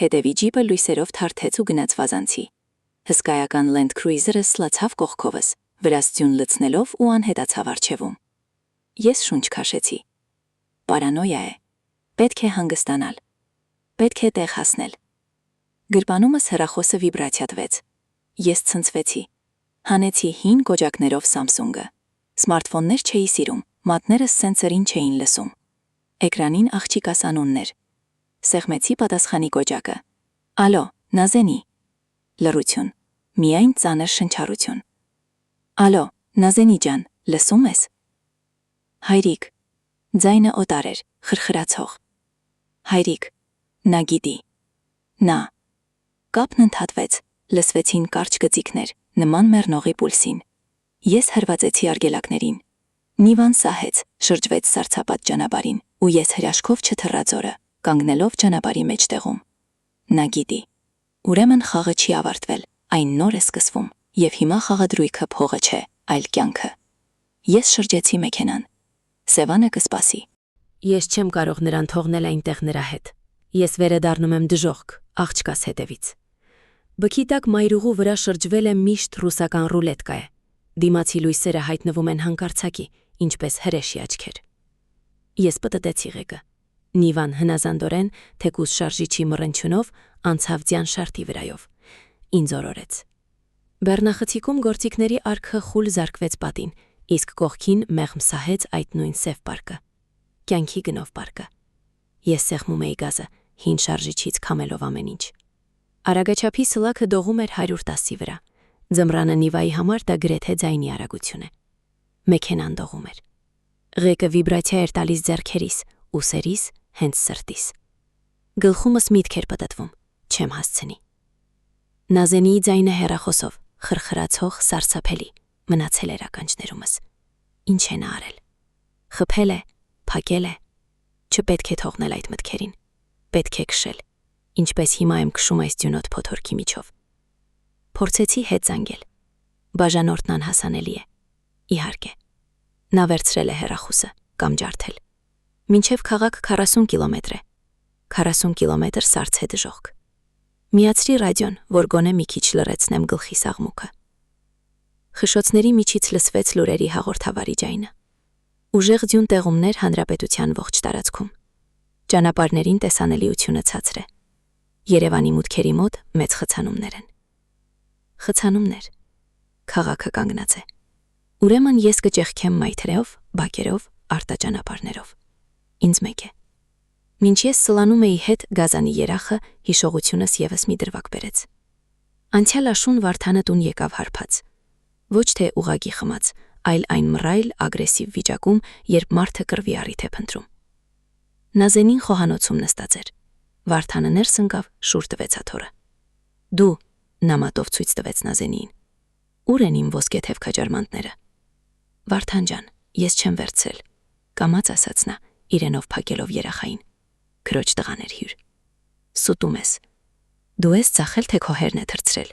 Հետևի ջիպը լույսերով թարթեց ու գնաց վազանցի։ Հսկայական Land Cruiser-ը սլացավ կողքովս, վրաս ձյուն լցնելով ու անհետացավ առջևում։ Ես շունչ քաշեցի։ Պարանոյա է։ Պետք է հանգստանալ։ Պետք է տեղ հասնել։ Գրպանումս հեռախոսը վիբրացիա տվեց։ Ես ցնցվեցի։ Հանեցի հին կոճակներով Samsung-ը։ Սմարթֆոններ չէի սիրում, մատներս սենսորին չէին լսում։ Էկրանին աղջիկաս անուններ։ Սեղմեցի պատասխանի կոճակը։ Ալո, Նազենի։ Լռություն։ Միայն ծանր շնչառություն։ Ալո, Նազենի ջան, լսում ես։ Հայրիկ։ Ձայնը օտար էր, խրխրացող։ Հայրիկ։ Նա գիտի։ Նա։ Կապն ընդհատվեց, լսվեցին կարճ գծիկներ, նման մեռնողի պուլսին։ Ես հրվածեցի արգելակներին։ Նիվան սահեց, շրջվեց սառցապատ ճանապարհին, ու ես հրաշքով չթռա ձորը, կանգնելով ճանապարհի մեջտեղում։ Նա գիտի։ Ուրեմն խաղը չի ավարտվել, այն նոր է սկսվում, եւ հիմա խաղադրույքը փողը չէ, այլ կյանքը։ Ես շրջեցի մեքենան։ Սևանը կսպասի։ Ես չեմ կարող նրան թողնել այնտեղ նրա հետ։ Ես վերադառնում եմ դժոխք, աղջկաս հետևից։ Բքի տակ մայրուղու վրա շրջվել է միշտ ռուսական ռուլետկա է։ Դիմացի լույսերը հայտնվում են հանկարծակի, ինչպես հրեշի աչքեր։ Ես պտտեցի ղեկը։ Նիվան հնազանդորեն, թեկուզ շարժիչի մռնչյունով, անցավ ձյան շարտի վրայով։ Ինձ օրորեց։ Բեռնախցիկում գործիքների արքը խուլ զարկվեց պատին, իսկ կողքին մեղմ սահեց այդ նույն սև պարկը։ Կյանքի գնով պարկը։ Ես սեղմում էի գազը, հին շարժիչից քամելով ամեն ինչ։ Արագաչափի սլաքը դողում էր 110-ի վրա։ Ձմռանը Նիվայի համար դա գրեթե ձայնի արագություն է։ Մեքենան դողում էր։ Ղեկը վիբրացիա էր տալիս ձեռքերիս, ուսերիս, հենց սրտիս։ Գլխումս միտք էր պտտվում, չեմ հասցնի։ Նազենիի ձայնը հեռախոսով, խրխրացող, սարսափելի, մնացել էր ականջներումս։ Ինչ է նա արել։ Խփել է, փակել է։ Չպետք է թողնել այդ մտքերին։ Պետք է քշել, ինչպես հիմա եմ քշում այս ձյունոտ փոթորքի միջով։ Փորձեցի հետ զանգել։ Բաժանորդն անհասանելի է։ Իհարկե։ Նա վերցրել է հեռախոսը, կամ ջարդել։ Մինչև քաղաք 40 կիլոմետր է։ 40 կիլոմետր սառց է դժոխք։ Միացրի ռադիոն, որ գոնե մի քիչ լռեցնեմ գլխի սաղմուկը։ Խշշոցների միջից լսվեց լուրերի հաղորդավարի ձայնը։ Ուժեղ ձյուն տեղումներ հանրապետության ողջ տարածքում։ Ճանապարհներին տեսանելիությունը ցածր է։ Երևանի մուտքերի մոտ մեծ խցանումներ են։ Խցանումներ։ Քաղաքը կանգնած է։ Ուրեմն ես կճեղքեմ մայթրեով, բակերով, արտաճանապարհներով։ Ինձ մեկ է։ Մինչ ես սլանում էի հետ գազանի երախը, հիշողությունս եւս մի դրվագ բերեց։ Անցյալ աշուն Վարդանը տուն եկավ հարբած։ Ոչ թե ուղագի խմած, այլ այն մռայլ, ագրեսիվ վիճակում, երբ մարդը կռվի առիթ է փնտրում։ Նազենին խոհանոցում նստած էր։ Վարդանը ներս ընկավ, շուռ տվեց աթոռը։ Դու, նա մատով ցույց տվեց Նազենիին։ Ուր են իմ ոսկեթև քաջարմանտները։ Վարդան ջան, ես չեմ վերցրել, կամաց ասաց նա, իրենով փակելով երախային։ Քրոջ տղան էր հյուր։ Սուտում ես։ Դու ես ծախել, թե քո հերն է թրցրել։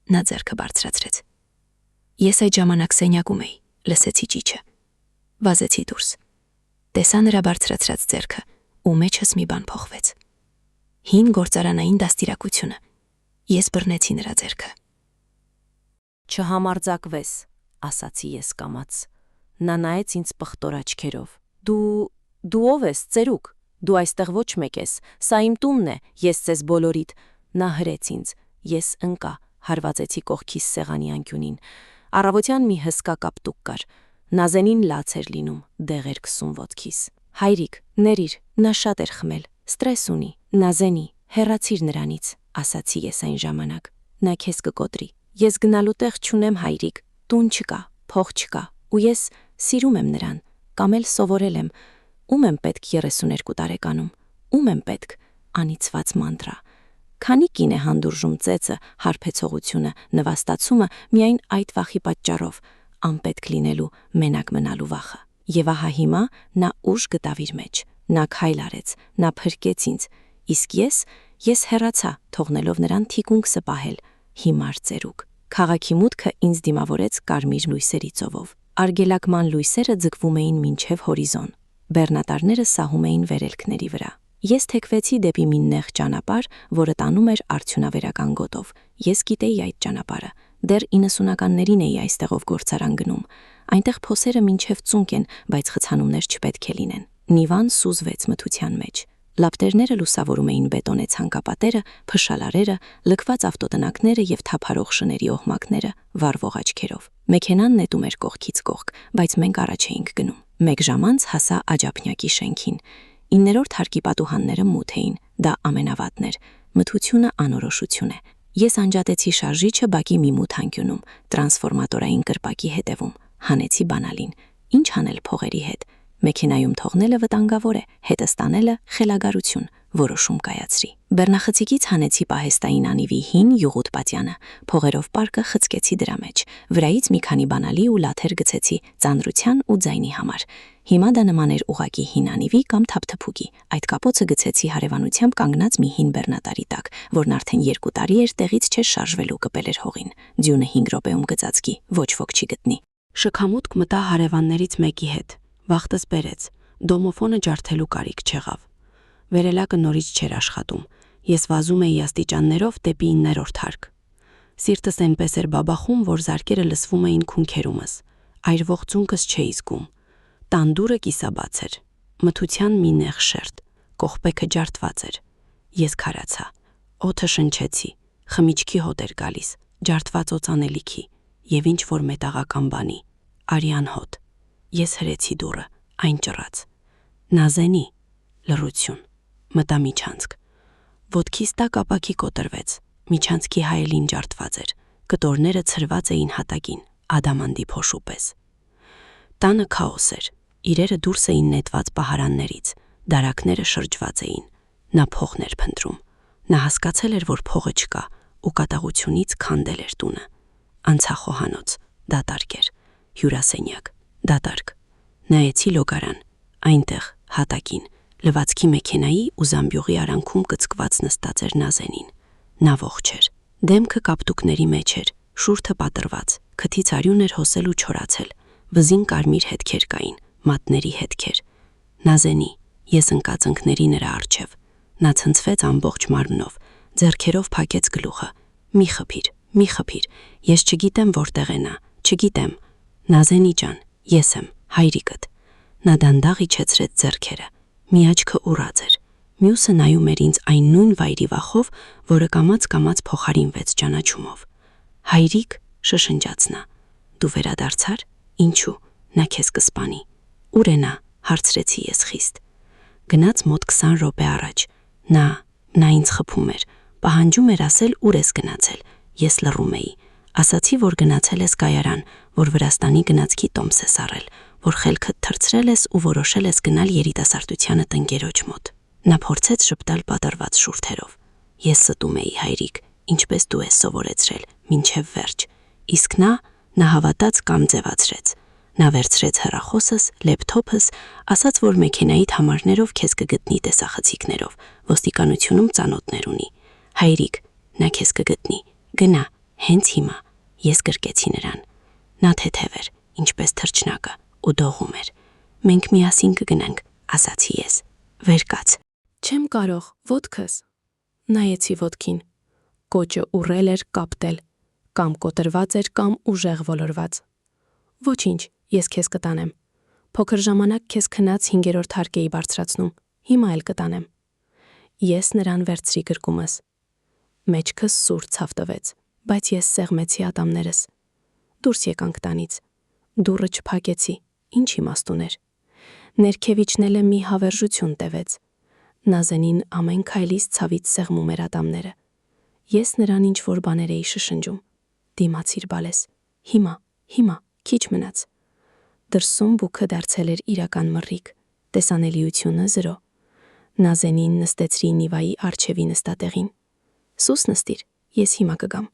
Նա ձեռքը բարձրացրեց։ Ես այդ ժամանակ սենյակում էի, լսեցի ճիչը։ Վազեցի դուրս։ Տեսա նրա բարձրացրած ձեռքը, ու մեջս մի բան փոխվեց։ Հին գործարանային դաստիարակությունը։ Ես բռնեցի նրա ձեռքը։ Չհամարձակվես, ասացի ես կամաց։ Նա նայեց ինձ պղտոր աչքերով։ Դու ով ես, ծերուկ։ Դու այստեղ ոչ մեկ ես, սա իմ տունն է, ես ձեզ բոլորիդ։ Նա հրեց ինձ, ես ընկա, հարվածեցի կողքիս սեղանի անկյունին։ Առավոտյան մի հսկա կապտուկ կար։ Նազենին լաց էր լինում, դեղ էր քսում ոտքիս։ Հայրիկ, ներիր, նա շատ էր խմել, ստրես ունի, Նազենի, հեռացիր նրանից, ասացի ես այն ժամանակ։ Նա քեզ կկոտրի։ Ես գնալու տեղ չունեմ, հայրիկ, տուն չկա, փող չկա, ու ես սիրում եմ նրան, կամ էլ սովորել եմ։ Ում եմ պետք 32 տարեկանում, ում եմ պետք, անիծված մանտրա։ Քանի կին է հանդուրժում ծեծը, հարբեցողությունը, նվաստացումը միայն այդ վախի պատճառով, անպետք լինելու, մենակ մնալու վախը։ Եվ ահա հիմա նա ուժ գտավ իր մեջ, նա քայլ արեց, նա փրկեց ինձ, իսկ ես հեռացա, թողնելով նրան թիկունքսը պահել, հիմար ծերուկ։ Քաղաքի մուտքը ինձ դիմավորեց կարմիր լույսերի ծովով։ Արգելակման լույսերը ձգվում էին մինչև հորիզոն։ Բեռնատարները սահում էին վերելքների վրա։ Ես թեքվեցի դեպի մի նեղ ճանապարհ, որը տանում էր արդյունավերական գոտով։ Ես գիտեի այդ ճանապարհը։ Դեռ 90-ականներին էի այստեղով գործարան գնում։ Այնտեղ փոսերը մինչև ծունկ են, բայց խցանումներ չպետք է լինեն։ Նիվան սուզվեց մթության մեջ։ Լապտերները լուսավորում էին բետոնե ցանկապատերը, փշալարերը, լքված ավտոտնակները եւ թափարող շների օհմակները վառվող աչքերով։ Մեքենան նետում էր կողքից կողք, բայց մենք առաջ էինք գնում։ Մեկ ժամ անց հասա աջափնյակի շենքին։ 9-րդ հարկի պատուհանները մութ էին, դա ամենավատն էր։ Մթությունը անորոշություն է։ Ես անջատեցի շարժիչը բակի մի մութ անկյունում, տրանսֆորմատորային կրպակի հետևում, հանեցի բանալին։ Ինչ անել փողերի հետ։ Մեքենայում թողնելը վտանգավոր է, հետը ստանելը խելագարություն, որոշում կայացրի։ Բեռնախցիկից հանեցի պահեստային անիվի հին յուղուտ պատյանը, փողերով պարկը խցկեցի դրա մեջ, վրայից մի քանի բանալի ու լաթեր գցեցի ծանրության ու ձայնի համար։ Հիմա դա նման էր ուղակի հին անիվի կամ թափթփուկի։ Այդ կապոցը գցեցի հարևանությամբ կանգնած մի հին բեռնատարի տակ, որն արդեն 2 տարի էր տեղից չէր շարժվելու, կպել էր հողին։ Ձյունը 5 րոպեում գծածկի, ոչ ոք չի գտնի։ Շքամուտք մտա հարևաններից մեկի հետ։ Վախտս բերեց, դոմոֆոնը ջարդելու կարիք չեղավ։ Վերելակը նորից չէր աշխատում։ Ես վազում էի աստիճաններով դեպի 9-րդ հարկ։ Սիրտս այնպես էր բաբախում, որ զարկերը լսվում էին քունքերումս։ Այրվող ծունկս չէի զգում։ Տան դուռը կիսաբաց էր։ Մթության մի նեղ շերտ, կողպեքը ջարդված էր։ Ես քարացա։ Օդը շնչեցի, խմիչքի հոտ էր գալիս, ջարդված օծանելիքի եւ ինչ որ մետաղական բանի, արյան հոտ։ Ես հրեցի դուռը, այն ճռած։ Նազենի, լռություն, մտա միջանցք։ Ոտքիս տակ ապակի կոտրվեց, միջանցքի հայելին ջարդված էր, կտորները ցրված էին հատակին, ադամանդի փոշու պես։ Տանը քաոս էր, իրերը դուրս էին նետված պահարաններից, դարակները շրջված էին, նա փողն էր փնտրում։ Նա հասկացել էր, որ փողը չկա, ու կատաղությունից քանդել էր տունը։ Անցա խոհանոց, դատարկ էր, հյուրասենյակ, դատարկ։ Նայեցի լոգարան, այնտեղ, հատակին, լվացքի մեքենայի ու զամբյուղի արանքում կծկված նստած էր Նազենին։ Նա ողջ էր, դեմքը կապտուկների մեջ էր, շուրթը պատրված, քթից արյուն էր հոսել ու չորացել, վզին կարմիր հետքեր կային, մատների հետքեր։ Նազենի, ես ընկած ընկների նրա առջև։ Նա ցնցվեց ամբողջ մարմնով, ձեռքերով փակեց գլուխը։ Մի խփիր, ես չգիտեմ որտեղ է նա, չգիտեմ։ Նազենի ջան, ես եմ, հայրիկդ։ Նա դանդաղ իջեցրեց ձեռքերը, մի աչքը ուռած էր, մյուսը նայում էր ինձ այն նույն վայրի վախով, որը կամաց փոխարինվեց ճանաչումով։ Հայրիկ, շշնջաց նա, դու վերադարձար, ինչու, նա քեզ կսպանի։ Ուր է նա, հարցրեցի ես խիստ։ Գնաց մոտ 20 րոպե առաջ, նա ինձ խփում էր, պահանջում էր ասել ուր ես գնացել, ես լռում էի, ասացի, որ գնացել ես կայարան, որ Վրաստանի գնացքի տոմս ես առել, որ խելքդ թրծրել ես ու որոշել ես գնալ երիտասարդությանը տնկերոջ մոտ։ Նա փորձեց շպտալ պատրված շուրթերով։ Ես ստում էի, հայրիկ, ինչպես դու ես սովորեցրել, մինչև վերջ։ Իսկ նա հավատաց կամ ձևացրեց։ Նա վերցրեց հեռախոսս, լեփթոփս, ասաց, որ մեքենայիդ համարներով քեզ կգտնի տեսախցիկներով, ոստիկանությունում ծանոթներ ունի։ Հայրիկ, նա քեզ կգտնի, գնա, հենց հիմա։ Ես գրկեցի նրան։ Նա թեթև էր, ինչպես թռչնակը, ու դողում էր։ Մենք միասին կգնանք, ասացի ես։ Վեր կաց։ Չեմ կարող, ոտքս։ Նայեցի ոտքին։ Կոճը ուռել էր կապտել, կամ կոտրված էր, կամ ուժեղ ոլորված։ Ոչինչ, ես քեզ կտանեմ։ Փոքր ժամանակ քեզ քնած 5-րդ հարկ էի բարձրացնում։ հիմա էլ կտանեմ։ Ես նրան վերցրի գրկումս։ Մեջքս սուր ցավ տվեց, բայց ես սեղմեցի ատամներս։ Դուրս եկանք տանից։ Դուռը չփակեցի, ինչ իմաստ ուներ։ Ներքևիչնելը մի հավերժություն տևեց։ Նազենին ամեն քայլից ցավից սեղմում էր ատամները։ Ես նրան ինչ-որ բաներ էի շշնջում։ Դիմացիր բալես, հիմա, քիչ մնաց։ Դրսում բուքը դարձել էր իրական մռիկ, տեսանելիությունը 0։ Նազենին նստեցրի Նիվայի արջևի նստատեղին։ Սուս նստիր, ես հիմա կգամ։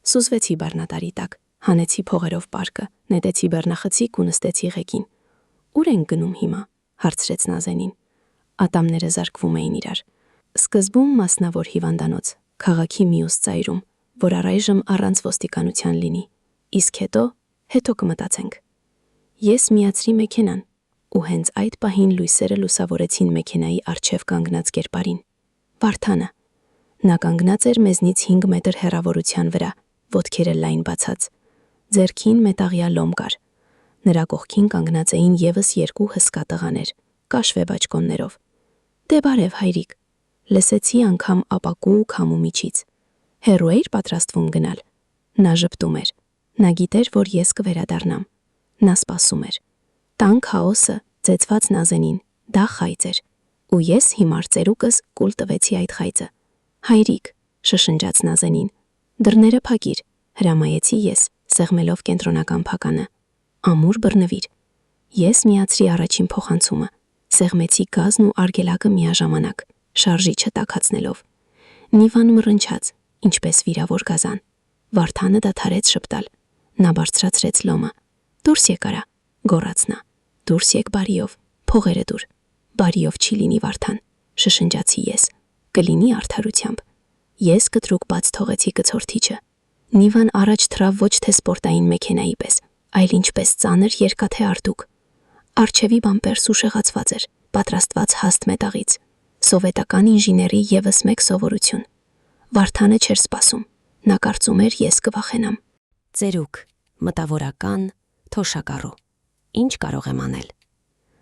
Սուզվեցի բեռնատարի տակ, հանեցի փողերով պարկը, նետեցի բեռնախցիկ ու նստեցի ղեկին։ Ուր ենք գնում հիմա, հարցրեց Նազենին։ Ատամները զարկվում էին իրար։ Սկզբում մասնավոր հիվանդանոց, քաղաքի մյուս ծայրում, որ առայժմ առանց ոստիկանության լինի, իսկ հետո կմտածենք։ Ես միացրի մեքենան, ու հենց այդ պահին լույսերը լուսավորեցին մեքենայի առջև կանգնած կերպարին։ Վարդանը։ Նա կանգնած էր մեզնից 5 մետր հեռավորության վրա, ոտքերը լայն բացած։ Ձեռքին մետաղյա լոմ կար։ Նրա կողքին կանգնած էին ևս 2 հսկա տղաներ, կաշվե բաճկոններով։ Դե բարև հայրիկ, լսեցի անգամ ապակու ու քամու միջից։ Հեռու էիր պատրաստվում գնալ։ Նա ժպտում էր։ Նա գիտեր, որ ես կվերադառնամ։ Նա սպասում էր։ Տան քաոսը ծեծված Նազենին, դա խայծ էր, ու ես հիմար ծերուկս կուլ տվեցի այդ խայծը։ Հայրիկ, շշնջաց Նազենին, դռները փակիր, հրամայեցի ես, սեղմելով կենտրոնական փականը։ Ամուր բռնվիր։ Ես միացրի առաջին փոխանցումը, սեղմեցի գազն ու արգելակը միաժամանակ, շարժիչը տաքացնելով։ Նիվան մռնչաց, ինչպես վիրավոր գազան։ Վարդանը դադարեց շպտալ։ Նա բարձրացրեց լոմը։ Դուրս եկարա, գոռաց նա։ Դուրս եկ բարիով, փողերը դուր։ Բարիով չի լինի Վարդան, շշնջացի ես։ Կլինի արդարությամբ։ Ես կտրուկ բաց թողեցի կցորդիչը։ Նիվան առաջ թռավ ոչ թե սպորտային մեքենայի պես, այլ ինչպես ծանր երկաթե արտուկ։ Արջևի բամպերս ուշեղացված էր, պատրաստված հաստ մետաղից։ Սովետական ինժեների ևս մեկ սովորություն։ Վարդանը չէր սպասում։ Նա կարծում էր ես կվախենամ։ Ծերուկ, մտավորական, թոշակառու։ Ինչ կարող եմ անել։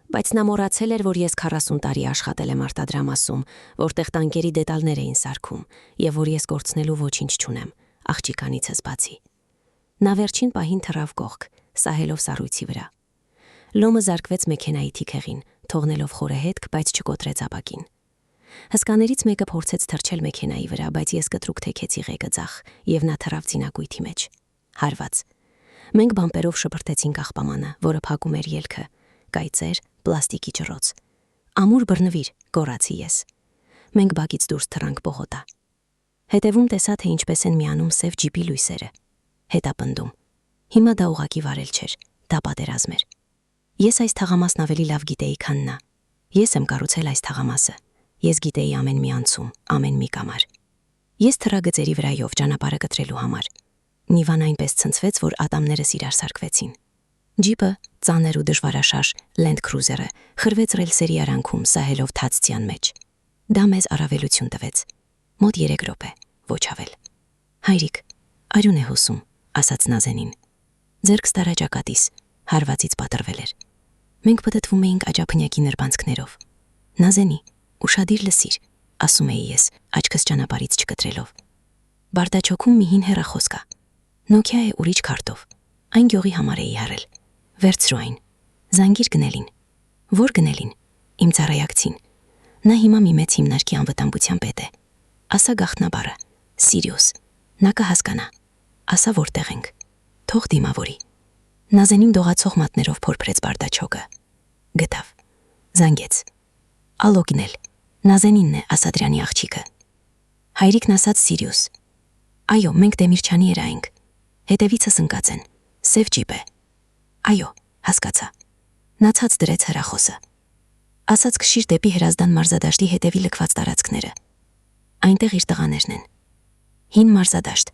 Բայց նա մոռացել էր, որ ես 40 տարի աշխատել եմ արտադրամասում, որտեղ տանկերի դետալներ էին սարքում, եւ որ ես կորցնելու ոչինչ չունեմ, աղջիկանիցս բացի։ Նա վերջին պահին թռավ կողք, սահելով սառույցի վրա։ Լոմը զարկվեց մեքենայի թիքեղին, թողնելով խորը հետք, բայց չկոտրեց ապակին։ Հսկաներից մեկը փորձեց թռչել մեքենայի վրա, բայց ես կտրուկ թեքեցի ղեկը ձախ, եւ նա թռավ ծինակույթի մեջ։ Հարված։ Մենք բամպերով շպրտեցինք աղբամանը, որը փակում էր ելքը, կայծեր, պլաստիկի ջրոց։ Ամուր բռնվիր, գոռացի ես։ Մենք բակից դուրս թռանք պողոտա։ Հետևում տեսա, թե ինչպես են միանում սև ջիպի լույսերը։ Հետապնդում։ Հիմա դա ուղակի վարել չէր, դա պատերազմ էր։ Ես այս թաղամասն ավելի լավ գիտեի, քան նա։ Ես եմ կառուցել այս թաղամասը։ Ես գիտեի ամեն մի անցում, ամեն մի կամար։ Ես թռա գծերի վրայով ճանապարհը կտրելու համար։ Նիվան այնպես ցնցվեց, որ ատամներս իրար սարկվեցին։ Ջիպը, ծանր ու դժվարաշարժ Land Cruiser-ը, խրվեց ռելսերի արանքում, սահելով թացցյան մեջ։ Դա մեզ առավելություն տվեց։ Մոտ 3 րոպե, ոչ ավել։ Հայրիկ, արյուն է հոսում, ասաց Նազենին։ Ձերքս տարաճակատիս, հարվածից պատրվել էր։ Մենք պտտվում էինք աջափնյակի նրբանցքներով։ Նազենի, ուշադիր լսիր, ասում էի ես, աչքս ճանապարհից չկտրելով։ Բարտաչոքում մի հին հեռախոս կա։ Nokia է ուրիշ քարտով։ Այն գյուղի համար էի հարել։ Վերցրու այն։ Զանգիր գնելին։ Որ գնելին։ Իմ ծառայակցին։ Նա հիմա մի մեծ հիմնարկի անվտանգության պետ է։ Ասա գաղտնաբառը, Sirius։ Նա կհասկանա։ Ասա որտեղ ենք։ Թող դիմավորի։ Նազենին դողացող մատներով փորփրեց բարտաչոկը։ Գտավ։ Զանգեց։ Ալո գնել։ Նազենինն է Ասադրյանի աղջիկը։ Հայրիկն ասաց Sirius։ Այո, մենք Դեմիրճյանի երա ենք։ Հետևիցս ընկած են։ Սև ջիպ է։ Այո, հասկացա։ Նա ցած դրեց հեռախոսը։ Ասաց քշիր դեպի Հրազդան մարզադաշտի հետևի լքված տարածքները։ Այնտեղ իր տղաներն են։ Հին մարզադաշտ,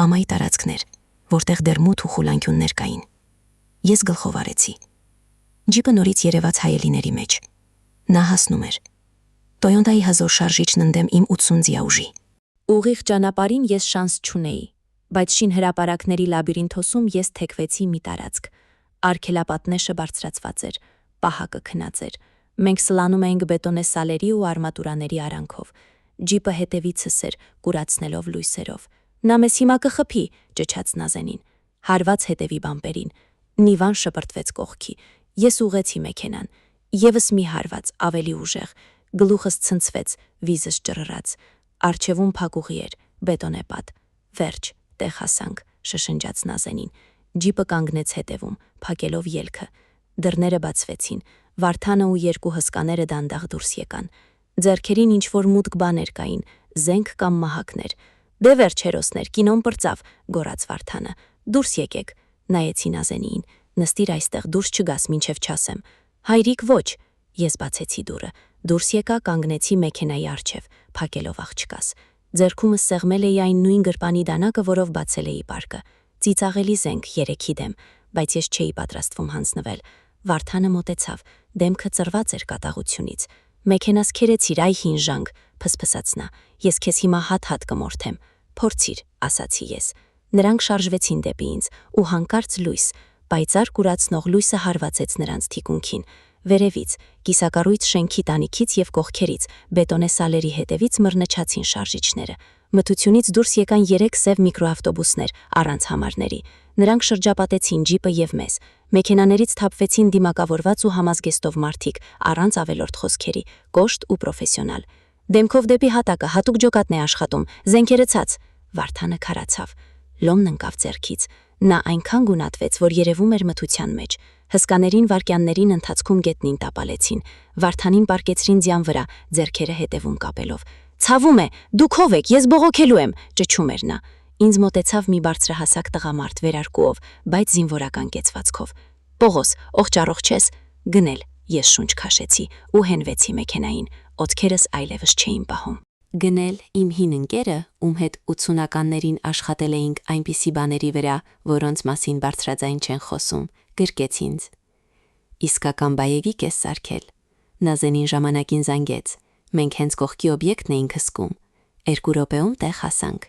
ամայի տարածքներ, որտեղ դեռ մութ ու խուլանկյուններ կային։ Ես գլխով արեցի։ Ջիպը նորից երևաց հայելիների մեջ։ Նա հասնում էր։ Տոյոտայի հազոր շարժիչն ընդդեմ իմ 80 ձիաուժի։ Ուղիղ ճանապարհին ես շանս չունեի, բայց շին հրապարակների լաբիրինթոսում ես թեքվեցի մի տարածք։ Արգելապատնեշը բարձրացված էր, պահակը քնած էր, Մենք սլանում էինք բետոնե սալերի ու արմատուրաների արանքով։ Ջիպը հետևիցս էր, կուրացնելով լույսերով։ Նա մեզ հիմա կխփի, ճչաց Նազենին։ Հարված հետևի բամպերին։ Նիվան շպրտվեց կողքի։ Ես ուղեցի մեքենան։ Եվս մի հարված, ավելի ուժեղ։ Գլուխս ցնցվեց, վիզս ճռռաց։ Արջևում փակուղի էր, բետոնե պատ։ Վերջ, տեղ հասանք, շշնջաց Նազենին։ Ջիպը կանգնեց հետևում, փակելով ելքը։ Դռները բացվեցին։ Վարդանը ու երկու հսկաները դանդաղ դուրս եկան։ Ձեռքերին ինչ-որ մուտք բաներ կային, զենք կամ մահակներ։ Դե վերջ հերոսներ, կինոն պրծավ, գոռաց Վարդանը։ Դուրս եկեք, նայեցի Նազենիին։ Նստիր այստեղ, դուրս չգաս, մինչև չասեմ։ Հայրիկ ոչ, ես բացեցի դուռը։ Դուրս եկա, կանգնեցի մեքենայի առջև, փակելով աղջկաս։ Ձեռքումս սեղմել էի այն նույն գրպանի դանակը, որով բացել էի պարկը։ Ծիծաղելի զենք, 3-ի դեմ, բայց ես չէի պատրաստվում հանձնվել։ Վարդանը մոտեցավ, դեմքը ծռված էր կատաղությունից։ Մեքենաս քերեցիր, այ հին ժանգ, փսփսաց նա։ Ես քեզ հիմա հատ-հատ կմորթեմ։ Փորձիր, ասացի ես։ Նրանք շարժվեցին դեպի ինձ, ու հանկարծ լույս, պայծառ կուրացնող լույսը հարվածեց նրանց թիկունքին։ Վերևից, կիսակառույց շենքի տանիքից եւ կողքերից, բետոնե սալերի հետևից մռնչացին շարժիչները։ Մթությունից դուրս եկան 3 սև միկրոավտոբուսներ առանց համարների։ Նրանք շրջապատեցին ջիպը եւ մեզ։ Մեքենաներից թափվեցին դիմակավորված ու համազգեստով մարդիկ, առանց ավելորդ խոսքերի, կոշտ ու պրոֆեսիոնալ։ Դեմքով դեպի հատակը, հատուկ ջոկատն է աշխատում, զենքերը ցած։ Վարդանը քարացավ։ Լոմն ընկավ ձեռքից։ Նա այնքան գունատվեց, որ երևում էր մթության մեջ։ Հսկաներին վարկյաններին ընթացքում գետնին տապալեցին։ Վարդանին պարկեցրին ձյան վրա, ձեռքերը հետևում կապելով։ Ցավում է, դուք ով եք, ես բողոքելու եմ, ճչում էր նա։ Ինձ մոտեցավ մի բարձրահասակ տղամարդ վերարկուով, բայց զինվորական կեցվածքով։ Պողոս, ողջ ես։ Գնել, ես շունչ քաշեցի ու հենվեցի մեքենային, օծքերս այլևս չէին պահում։ Գնել իմ հին ընկերը, ում հետ 80-ականներին աշխատել էինք այնպիսի բաների վրա, որոնց մասին բարձրաձայն չեն խոսում, գրկեց ինձ։ Իսկական բայեգիկ ես սարքել։ Նազենին ժամանակին զանգեց։ Մենք հենց կողքի օբյեկտն էինք հսկում։ 2 րոպեում տեղ հասանք։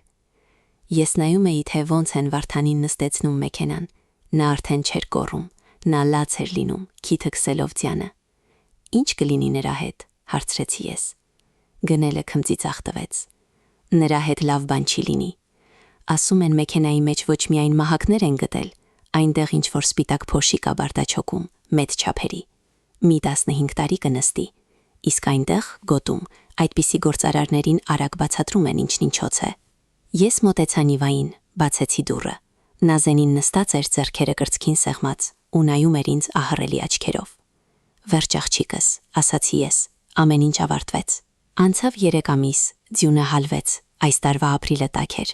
Ես նայում էի, թե ոնց են Վարդանին նստեցնում մեքենան։ Նա արդեն չէր կոռում, նա լաց էր լինում, քիթը քսելով ձյանը։ Ինչ կլինի նրա հետ, հարցրեցի ես։ Գնելը քմծիծաղ տվեց։ Նրա հետ լավ բան չի լինի։ Ասում են մեքենայի մեջ ոչ միայն մահակներ են գտել, այնտեղ ինչ-որ սպիտակ փոշի կա բարտաչոկում, մեծ չափերի։ Մի 15 տարի կնստի։ Իսկ այնտեղ, գոտում, այդպիսի գործարարներին արագ բացատրում են ինչն ինչոց է։ Ես մոտեցա Նիվային, բացեցի դուռը։ Նազենին նստած էր ձեռքերը կրծքին սեղմած ու նայում էր ինձ ահռելի աչքերով։ Վերջ աղջիկս, ասացի ես, ամեն ինչ ավարտվեց։ Անցավ 3 ամիս, ձյունը հալվեց, այս տարվա ապրիլը տաք էր։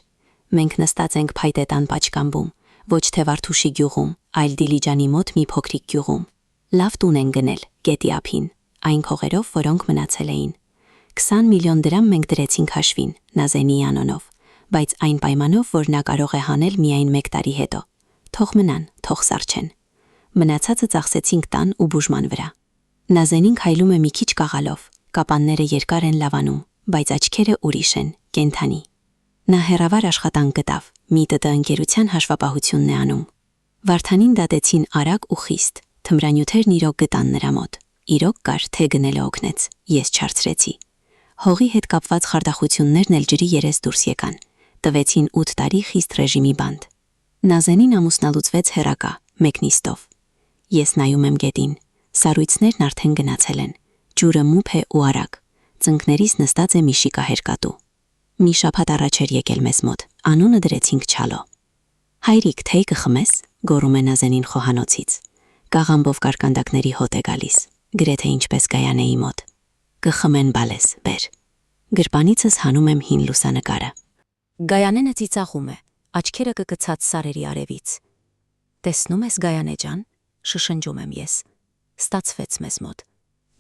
Մենք նստած ենք փայտե տան պատշգամբում, ոչ թե Վարդուշի գյուղում, այլ Դիլիջանի մոտ մի փոքրիկ գյուղում։ Լավ տուն են գնել, գետի ափին, այն քողերով, որոնք մնացել էին։ 20 միլիոն դրամ մենք դրեցինք հաշվին, Նազենիի անունով, բայց այն պայմանով, որ նա կարող է հանել միայն 1 տարի հետո։ Թող մնան, թող սառչեն։ Մնացածը ծախսեցինք տան ու բուժման վրա։ Նազենին քայլում է մի քիչ կաղալով, կապանները երկար են լավանում, բայց աչքերը ուրիշ են, կենթանի։ Նա հեռավար աշխատանք գտավ, մի ՏՏ ընկերության հաշվապահությունն է անում։ Վարդանին դատեցին արագ ու խիստ, թմրանյութերն իրոք գտան նրա մոտ։ Իրոք կար, թե գնելը օգնեց, ես չարցրեցի։ Հողի հետ կապված խարդախություններն էլ ջրի երես դուրս եկան, տվեցին 8 տարի խիստ ռեժիմի բանդ։ Նազենին ամուսնալուծվեց հեռակա, մեկնիստով։ Ես նայում եմ գետին, սառույցներն արդեն գնացել են, ջուրը մուփ է ու արագ, ծնկներից նստած է մի շիկահեր կատու։ Մի շաբաթ առաջ էր եկել մեզ մոտ, անունը դրեցինք Չալո։ Հայրիկ, թե կխմես, գոռում է Նազենին խոհանոցից։ Կաղամբով կարկանդակների հոտ է գալիս, գրեթե ինչպես Գայանեի մոտ։ Կխմեն բալես, բեր։ Գրպանիցս հանում եմ հին լուսանկարը։ Գայանենը ծիծաղում է, աչքերը կկցած սարերի արևից։ Տեսնում ես Գայանե ջան, շշնջում եմ ես։ Ստացվեց մեզ մոտ։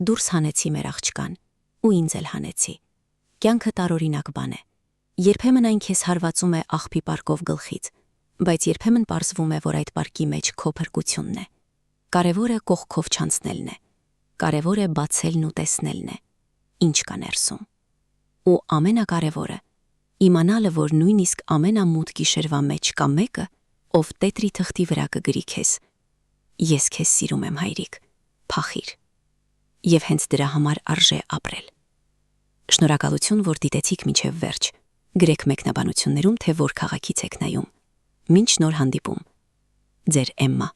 Դուրս հանեցի մեր աղջկան, ու ինձ էլ հանեցի։ Կյանքը տարօրինակ բան է։ Երբեմն այն քեզ հարվածում է աղբի պարկով գլխից, բայց երբեմն պարզվում է, որ այդ պարկի մեջ քո փրկությունն է։ Կարևորը կողքով չանցնելն է։ Կարևոր է բացելն ու տեսնելն է։ Ինչ կա ներսում։ Ու ամենակարևորը իմանալը, որ նույնիսկ ամենամութ գիշերվա մեջ կա մեկը, ով տետրի թղթի վրա կգրի քեզ։ Ես քեզ սիրում եմ, հայրիկ, փախիր։ եւ հենց դրա համար արժե ապրել։ Շնորհակալություն, որ դիտեցիք մինչև վերջ։ Գրեք մեկնաբանություններում, թե որ քաղաքից եք նայում։ Մինչ նոր հանդիպում։ Ձեր Էմմա։